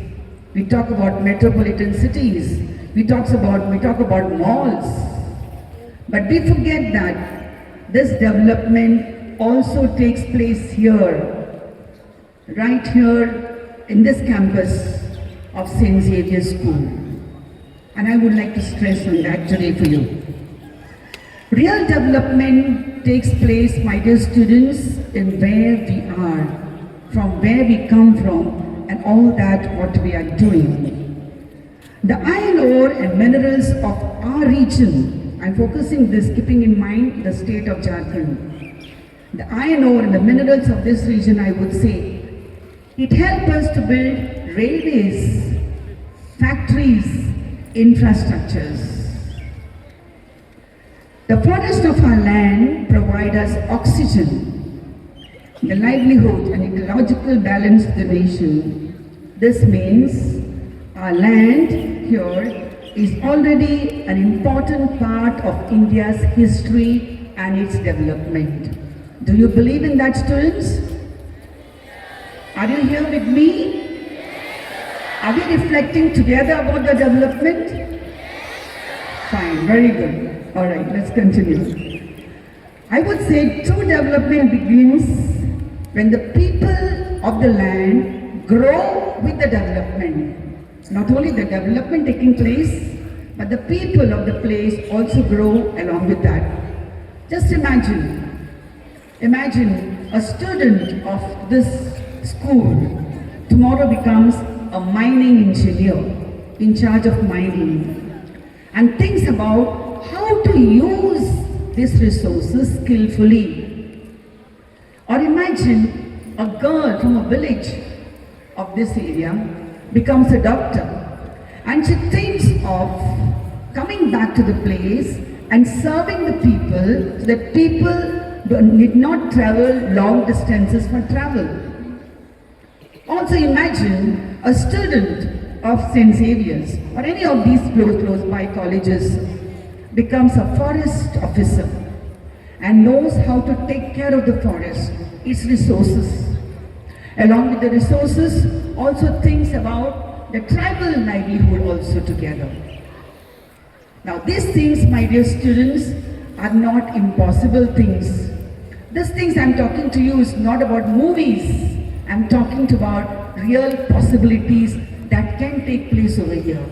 We talk about metropolitan cities. We talk about malls. But we forget that this development also takes place here, right here in this campus of St. Xavier's School. And I would like to stress on that today for you. Real development takes place, my dear students, in where we are, from where we come from, and all that what we are doing. The iron ore and minerals of our region, I'm focusing this, keeping in mind the state of Jharkhand. The iron ore and the minerals of this region, I would say, it helped us to build railways, factories, infrastructures. The forest of our land provide us oxygen, the livelihood and ecological balance of the nation. This means our land here is already an important part of India's history and its development. Do you believe in that, students? Are you here with me? Are we reflecting together about the development? Fine, very good. All right, let's continue. I would say true development begins when the people of the land grow with the development. Not only the development taking place, but the people of the place also grow along with that. Just imagine a student of this school tomorrow becomes a mining engineer in charge of mining and thinks about how to use these resources skillfully. Or imagine a girl from a village of this area becomes a doctor and she thinks of coming back to the place and serving the people so that people need not travel long distances for travel. Also imagine a student of St. Xavier's or any of these close by colleges becomes a forest officer and knows how to take care of the forest, its resources. Along with the resources, also thinks about the tribal livelihood also together. Now these things, my dear students, are not impossible things. These things I'm talking to you is not about movies. I'm talking about real possibilities that can take place over here.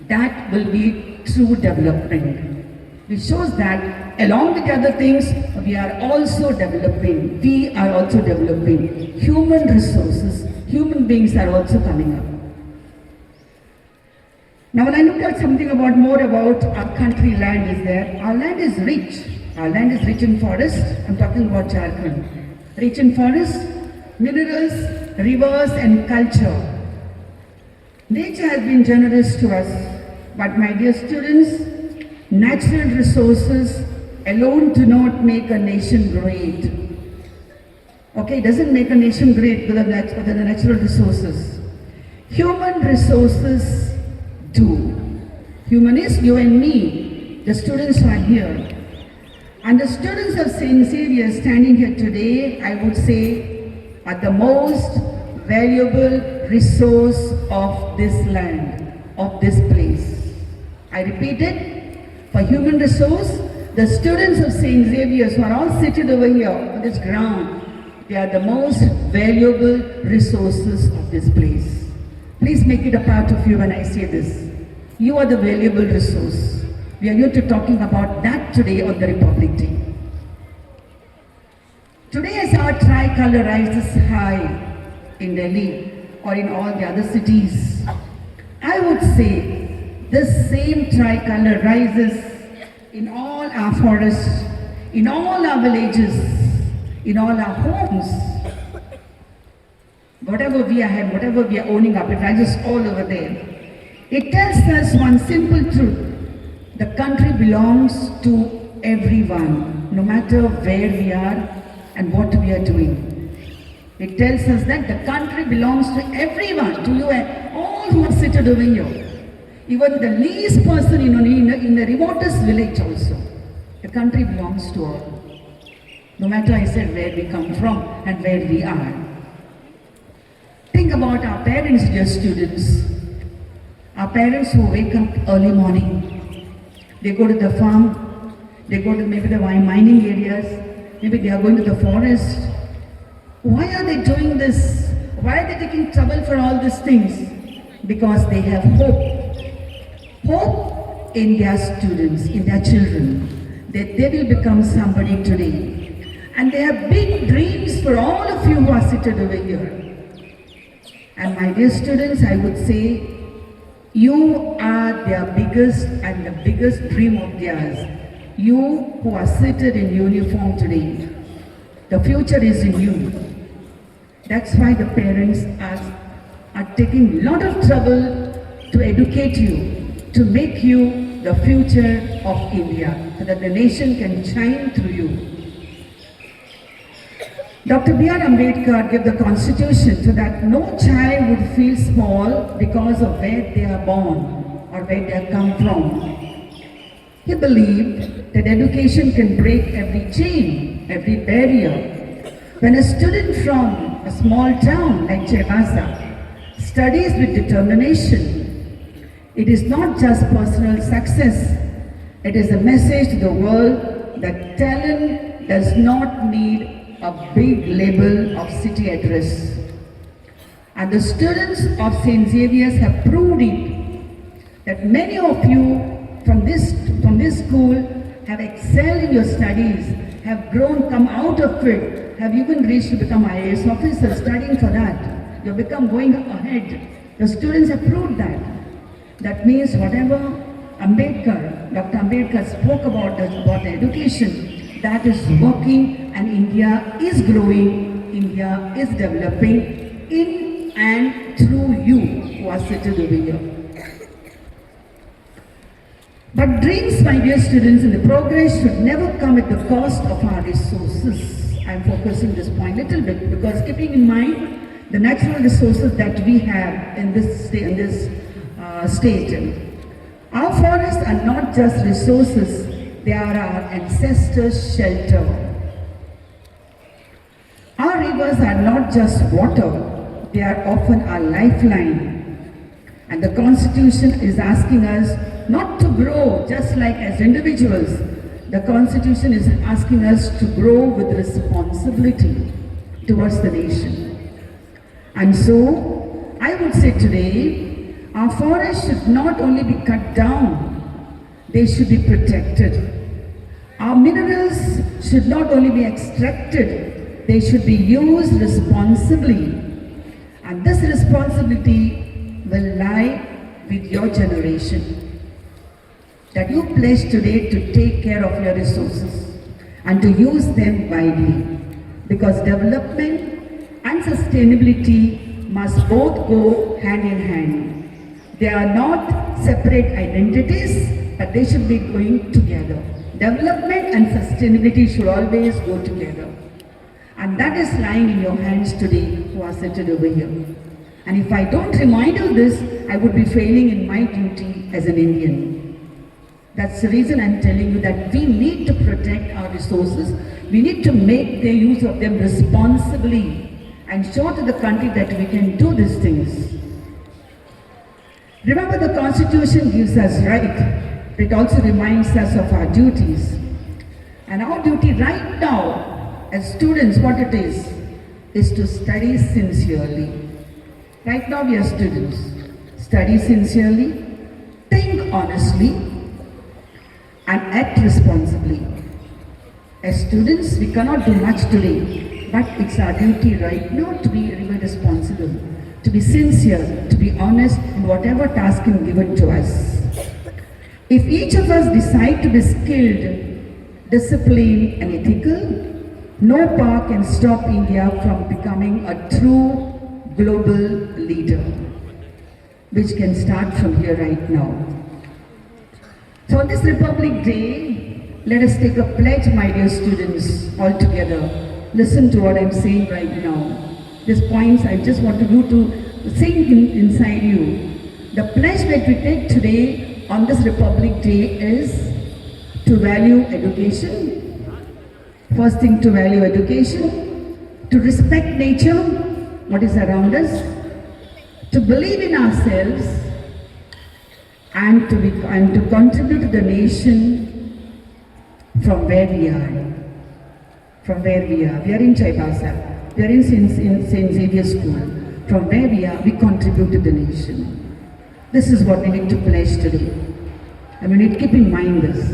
That will be true development. It shows that along with other things, we are also developing. We are also developing human resources. Human beings are also coming up. Now when I look at something about more about our country, land is there. Our land is rich. Our land is rich in forest. I'm talking about Jharkhand. Rich in forest, minerals, rivers and culture. Nature has been generous to us. But my dear students, natural resources alone do not make a nation great. Okay, it doesn't make a nation great without the natural resources. Human resources do. Human is you and me, the students who are here. And the students of St. Xavier standing here today, I would say, are the most valuable resource of this land, of this place. I repeat it, for human resource, the students of St. Xavier's who are all seated over here on this ground, they are the most valuable resources of this place. Please make it a part of you when I say this. You are the valuable resource. We are here to talking about that today on the Republic Day. Today as our tricolor rises high in Delhi or in all the other cities, I would say this same tricolor rises in all our forests, in all our villages, in all our homes. Whatever we are, whatever we are owning up, it rises all over there. It tells us one simple truth. The country belongs to everyone, no matter where we are and what we are doing. It tells us that the country belongs to everyone, to you and all who are seated over here. Even the least person in the remotest village also. The country belongs to all. No matter, I said, where we come from and where we are. Think about our parents, dear students. Our parents who wake up early morning. They go to the farm. They go to maybe the mining areas. Maybe they are going to the forest. Why are they doing this? Why are they taking trouble for all these things? Because they have hope. Hope in their students, in their children. That they will become somebody today. And they have big dreams for all of you who are seated over here. And my dear students, I would say, you are their biggest and the biggest dream of theirs. You who are seated in uniform today. The future is in you. That's why the parents are taking a lot of trouble to educate you, to make you the future of India, so that the nation can shine through you. Dr. B.R. Ambedkar gave the constitution so that no child would feel small because of where they are born or where they come from. He believed that education can break every chain, every barrier. When a student from a small town like Chaibasa studies with determination, it is not just personal success, it is a message to the world that talent does not need a big label of city address. And the students of St. Xavier's have proved it, that many of you from this school have excelled in your studies, have grown, come out of it, have even reached to become IAS officers, studying for that. You have become going ahead. The students have proved that. That means whatever Dr. Ambedkar spoke about the education, that is working, and India is growing, India is developing in and through you who are seated over here. But dreams, my dear students, and the progress should never come at the cost of our resources. I am focusing this point a little bit because keeping in mind the natural resources that we have in this state. Our forests are not just resources, they are our ancestors' shelter. Our rivers are not just water, they are often our lifeline. And the Constitution is asking us not to grow just like as individuals. The Constitution is asking us to grow with responsibility towards the nation. And so, I would say today, our forests should not only be cut down, they should be protected. Our minerals should not only be extracted, they should be used responsibly. And this responsibility will lie with your generation. That you pledge today to take care of your resources and to use them widely. Because development and sustainability must both go hand in hand. They are not separate identities, but they should be going together. Development and sustainability should always go together. And that is lying in your hands today who are seated over here. And if I don't remind you this, I would be failing in my duty as an Indian. That's the reason I'm telling you that we need to protect our resources. We need to make the use of them responsibly and show to the country that we can do these things. Remember, the Constitution gives us right, but it also reminds us of our duties. And our duty right now, as students, what it is to study sincerely. Right now we are students. Study sincerely, think honestly, and act responsibly. As students, we cannot do much today, but it's our duty right now to be really responsible, to be sincere, to be honest in whatever task is given to us. If each of us decide to be skilled, disciplined, and ethical, no power can stop India from becoming a true global leader, which can start from here right now. So on this Republic Day, let us take a pledge, my dear students, all together. Listen to what I'm saying right now. These points I just want you to sink inside you. The pledge that we take today on this Republic Day is to value education. First thing, to value education, to respect nature, what is around us, to believe in ourselves, and to contribute to the nation from where we are. From where we are. We are in Chaibasa. We are in St. Xavier School. From where we are, we contribute to the nation. This is what we need to pledge today. And we need to keep in mind this.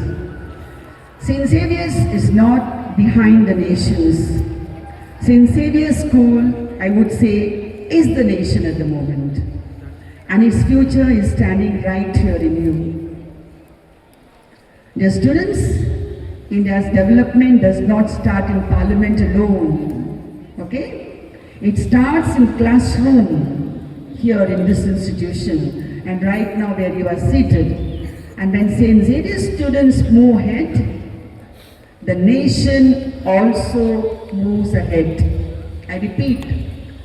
St. Xavier's is not behind the nations. St. Xavier's School, I would say, is the nation at the moment. And its future is standing right here in you. Dear students, India's development does not start in parliament alone. Okay? It starts in classroom, here in this institution, and right now where you are seated. And when St. Xavier's students move ahead, the nation also moves ahead. I repeat,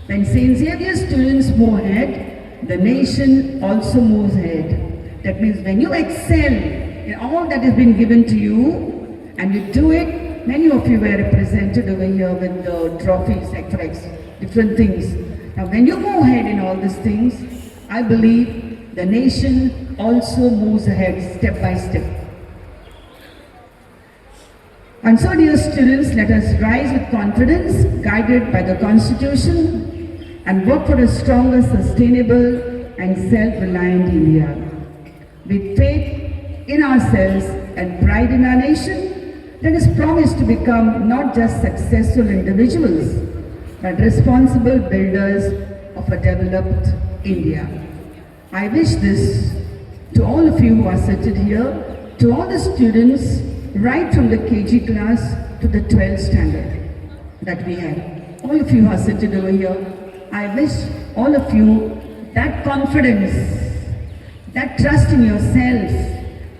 when St. Xavier's students move ahead, the nation also moves ahead. That means when you excel in all that has been given to you, and you do it, many of you were represented over here with the trophies, different things. Now when you move ahead in all these things, I believe the nation also moves ahead step by step. And so, dear students, let us rise with confidence, guided by the Constitution, and work for a stronger, sustainable, and self-reliant India. With faith in ourselves and pride in our nation, let us promise to become not just successful individuals, but responsible builders of a developed India. I wish this to all of you who are seated here, to all the students, right from the KG class to the 12th standard that we have. All of you who are seated over here, I wish all of you that confidence, that trust in yourself,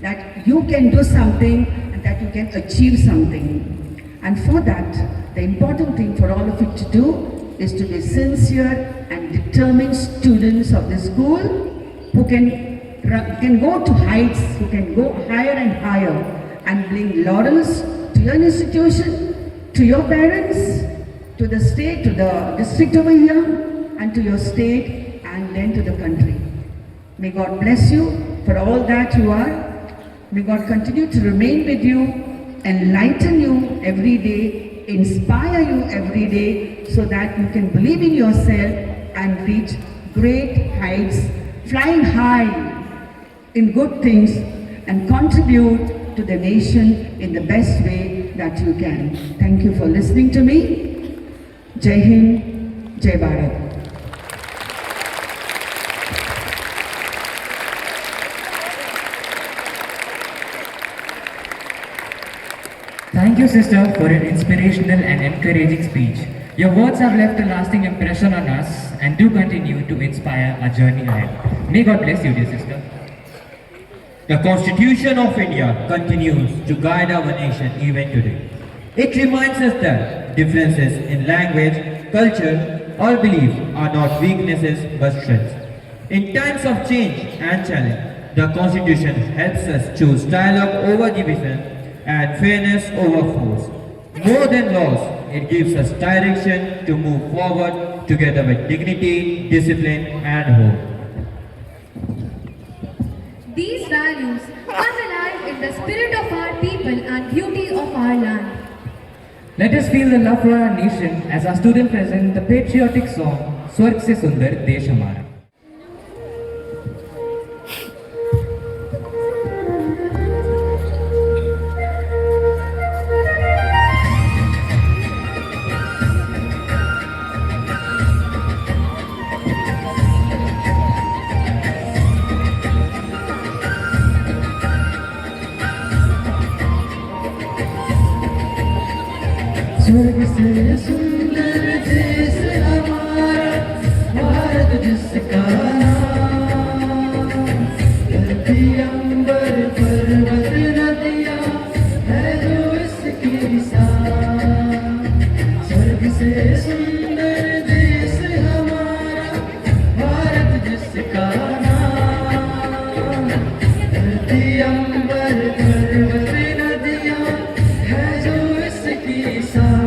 that you can do something and that you can achieve something. And for that, the important thing for all of you to do is to be sincere and determined students of the school who can go to heights, who can go higher and higher, and bring laurels to your institution, to your parents, to the state, to the district over here, and to your state, and then to the country. May God bless you. for all that you are. May God continue to remain with you, enlighten you every day, inspire you every day, so that you can believe in yourself and reach great heights, flying high in good things and contribute to the nation in the best way that you can. Thank you for listening to me. Jai Hind, Jai Bharat. Thank you, sister, for your inspirational and encouraging speech. Your words have left a lasting impression on us and do continue to inspire our journey ahead. May God bless you, dear sister. The Constitution of India continues to guide our nation even today. It reminds us that differences in language, culture, or belief are not weaknesses but strengths. In times of change and challenge, the Constitution helps us choose dialogue over division and fairness over force. More than laws, it gives us direction to move forward together with dignity, discipline, and hope. These values come alive in the spirit of our people and beauty of our land. Let us feel the love for our nation as our students present the patriotic song Swarg Se Sundar Desh Hamara. स्वर्ग से सुंदर देश हमारा भारत जिसका नाम, धरती अंबर पर्वत नदियाँ है जो इसकी निशान। स्वर्ग से सुंदर देश हमारा भारत जिसका नाम, धरती अंबर पर्वत नदियाँ है जो इसकी शान।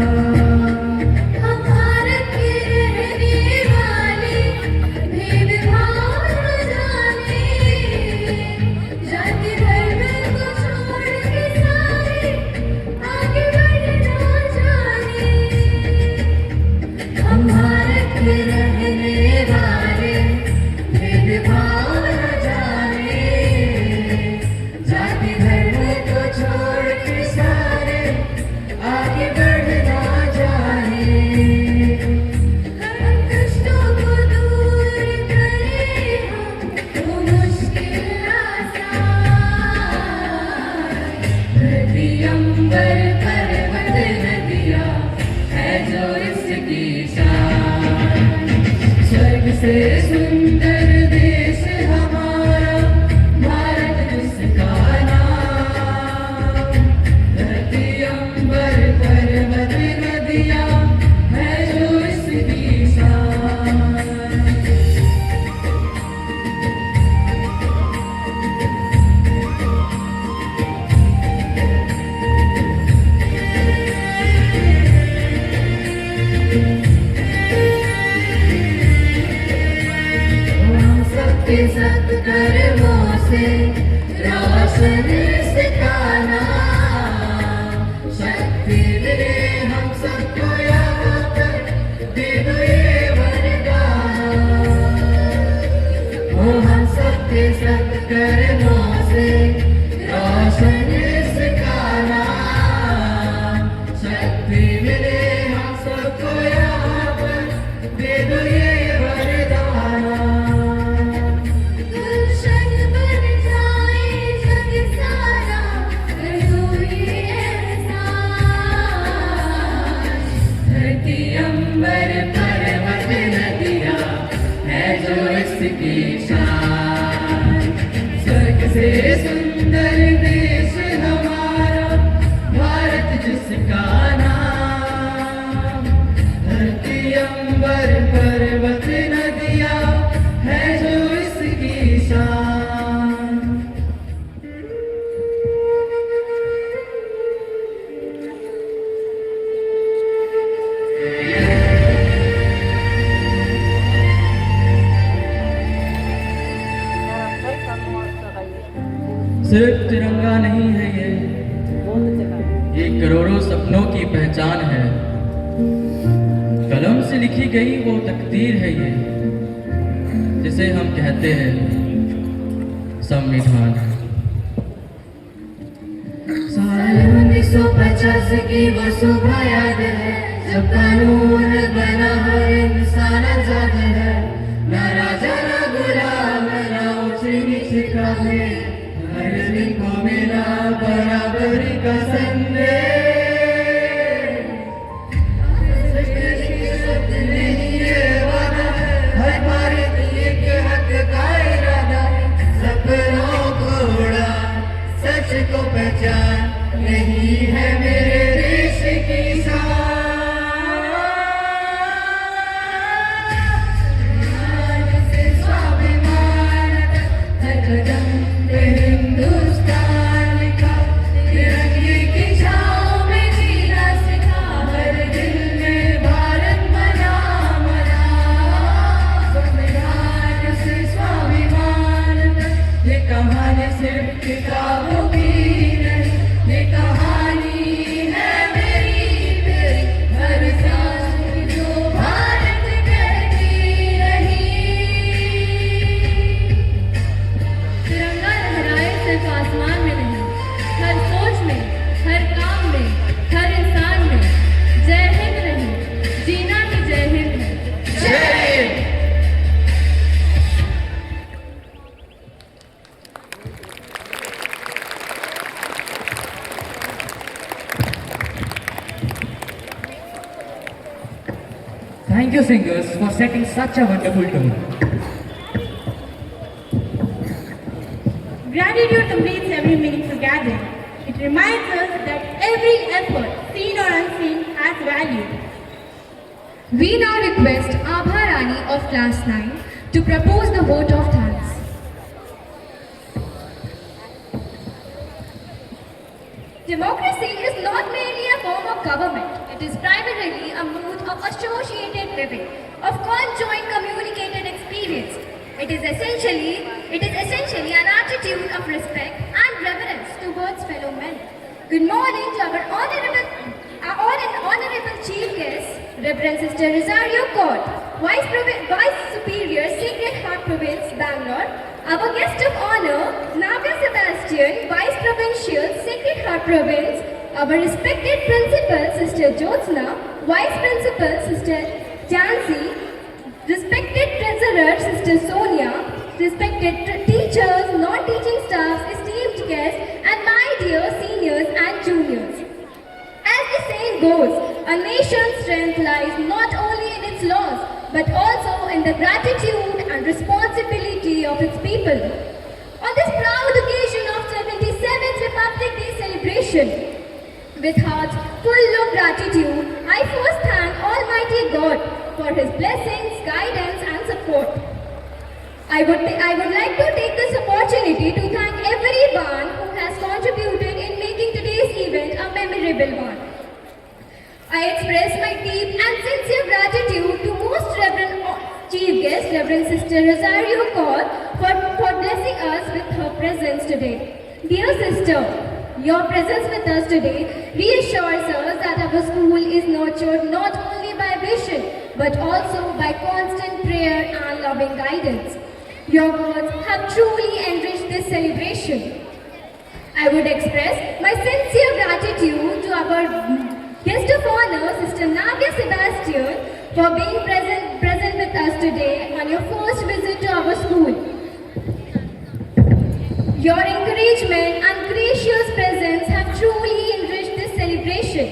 से सुंदर देश हमारा भारत जिसका नाम, धरती अंबर पर्वत नदियाँ है जो इसकी शान। सिर्फ तिरंगा नहीं है ये करोड़ों सपनों की पहचान है। कलम से लिखी गई वो तकदीर है ये, जिसे हम कहते हैं संविधान। साल 1950 की वो सुबह याद है, जब कानून बना हर इंसान आजाद है। ना राजा ना गुलाम ना ऊंच नीच का भेद, हर दिन को मिला बराबरी का संदेश। नहीं ये वादा, हर भारतीय के हक का इरादा, सपनों को उड़ा सच को पहचान, यही है मेरे देश की शान। स्वाभिमान हर कदम पे हिंदुस्तान का, तिरंगे की छाँव में जीना सिखा, हर दिल में भारत बना मना। संविधान से स्वाभिमान तक, ये कहानी सिर्फ किताबों की नहीं, ये कहानी है मेरी तेरी, हर सांस में जो भारत कहती रही। तिरंगा लहराए सिर्फ आसमान में नहीं, हर सोच में, हर काम में, हर इंसान में। जय हिंद नहीं, जीना भी जय हिंद है। जय Hind. Thank you, singers, for setting such a wonderful tone. Gratitude completes every meaningful gathering. It reminds us that every effort, seen or unseen, has value. We now request Abha Rani of Class 9 to propose the vote of thanks. Democracy is not merely a form of government. It is primarily a mood of associated living, of conjoint communicated experience. It is essentially an attitude of respect and reverence towards fellow men. Good morning to our honorable chief guest, Reverend Sister Rosario Court, Vice Superior, Sacred Heart Province, Bangalore. Our guest of honor, Navya Sebastian, Vice Provincial, Sacred Heart Province. Our respected Principal, Sister Jyotsna, Vice Principal, Sister Jansi, respected Treasurer, Sister Sonia, respected teachers, non-teaching staffs, esteemed guests, and my dear seniors and juniors. As the saying goes, a nation's strength lies not only in its laws, but also in the gratitude and responsibility of its people. On this proud occasion of 77th Republic Day celebration, with hearts full of gratitude, I first thank Almighty God for His blessings, guidance and support. I would like to take this opportunity to thank everyone who has contributed in making today's event a memorable one. I express my deep and sincere gratitude to Most Reverend Chief Guest, Reverend Sister Rosario Kaur, for blessing us with her presence today. Dear sister, your presence with us today reassures us that our school is nurtured not only by vision, but also by constant prayer and loving guidance. Your words have truly enriched this celebration. I would express my sincere gratitude to our guest of honor, Sister Navya Sebastian, for being present with us today on your first visit to our school. Your encouragement and gracious presence have truly enriched this celebration.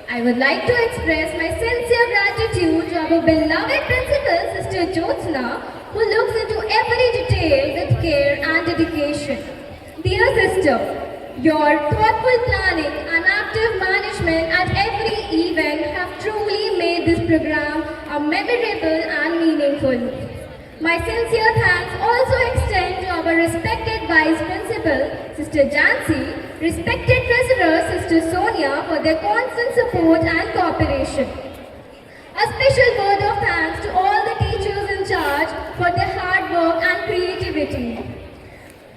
I would like to express my sincere gratitude to our beloved principal, Sister Jyotsna, who looks into every detail with care and dedication. Dear sister, your thoughtful planning and active management at every event have truly made this program a memorable and meaningful. My sincere thanks also extend to our respected Vice Principal, Sister Jansi, respected Treasurer, Sister Sonia, for their constant support and cooperation. A special word of thanks to all the teachers in charge for their hard work and creativity,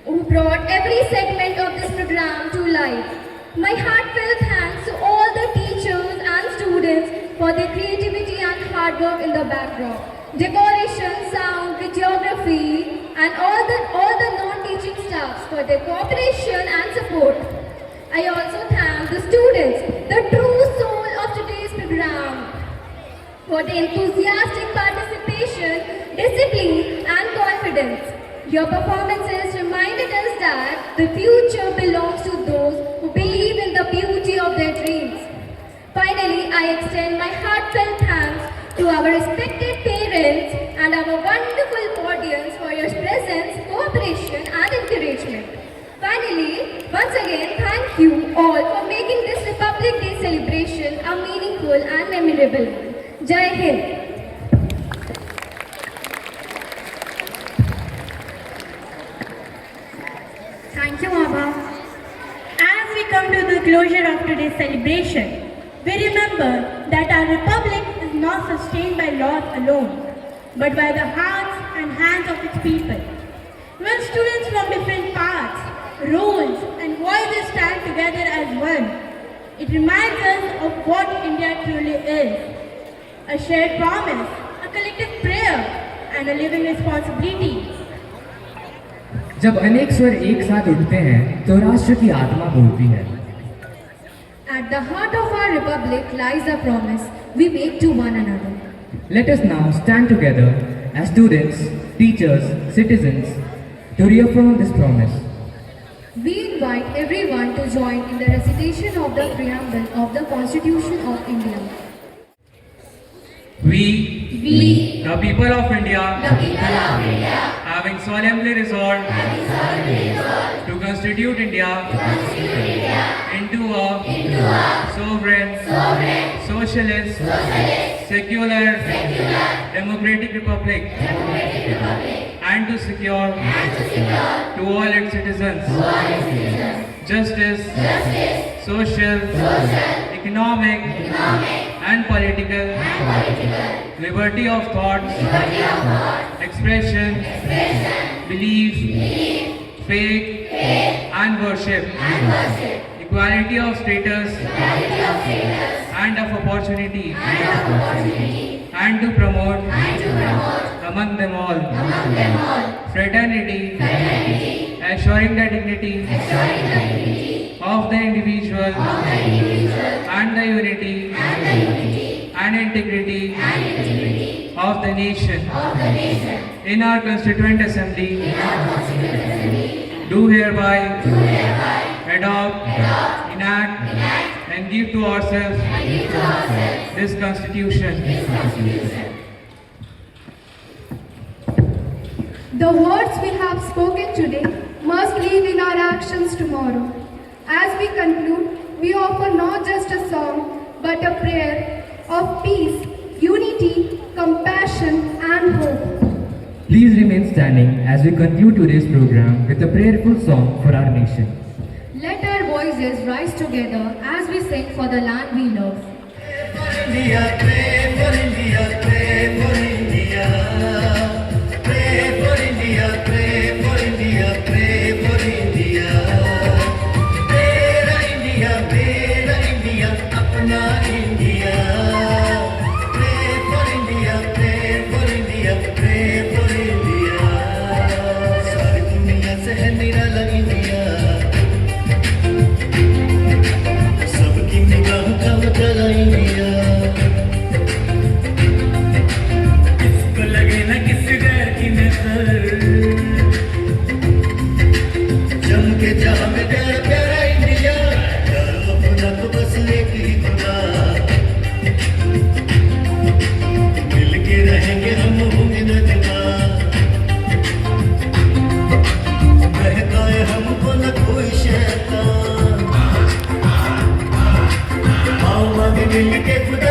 who brought every segment of this program to life. My heartfelt thanks to all the teachers and students for their creativity and hard work in the backdrop. Decoration, sound, videography, and all the non-teaching staffs for their cooperation and support. I also thank the students, the true soul of today's program, for the enthusiastic participation, discipline, and confidence. Your performances reminded us that the future belongs to those who believe in the beauty of their dreams. Finally, I extend my heartfelt thanks to our respected parents and our wonderful audience for your presence, cooperation, and encouragement. Finally, once again, thank you all for making this Republic Day celebration a meaningful and memorable one. Jai Hind. Thank you, Abha. As we come to the closure of today's celebration, we remember that our republic is not sustained by laws alone, but by the hearts and hands of its people. When students from different paths, roles, and voices stand together as one, it reminds us of what India truly is. A shared promise, a collective prayer, and a living responsibility. जब अनेक स्वर एक साथ उठते हैं तो राष्ट्र की आत्मा बोलती है. At the heart of our republic lies a promise we make to one another. Let us now stand together as students, teachers, citizens to reaffirm this promise. We invite everyone to join in the recitation of the preamble of the Constitution of India. We, the people of India, having solemnly resolved, to constitute India, into a sovereign, socialist, secular, democratic republic, and to secure to all its citizens justice, social, economic, and political liberty of thought, expression, belief, faith, and worship, equality of status and of opportunity, and to promote among them all fraternity, assuring the dignity of the individual and the unity and integrity of the nation. In our Constituent Assembly, do hereby adopt, enact, and give to ourselves this Constitution. The words we have spoken today must live in our actions tomorrow. As we conclude, we offer not just a song, but a prayer of peace, unity, compassion, and hope. Please remain standing as we conclude today's program with a prayerful song for our nation. Let our voices rise together as we sing for the land we love. India, pray for India, pray for India. Pray for India, pray for India, pray for India. Mera India, apna India. Pray for India, pray for India, pray for India. Sari duniya se hai nirala India. Sabki nigah ka wajala India. किसको लगे ना किसी गैर की नजर जम के जहां में प्यारा प्यारा इंडिया यारो अपना तो बस एक ही खुदा मिल के रहेंगे हम होंगे न जुदा बहकाए हमको न कोई शैतान आओ आगे मिल के खुदा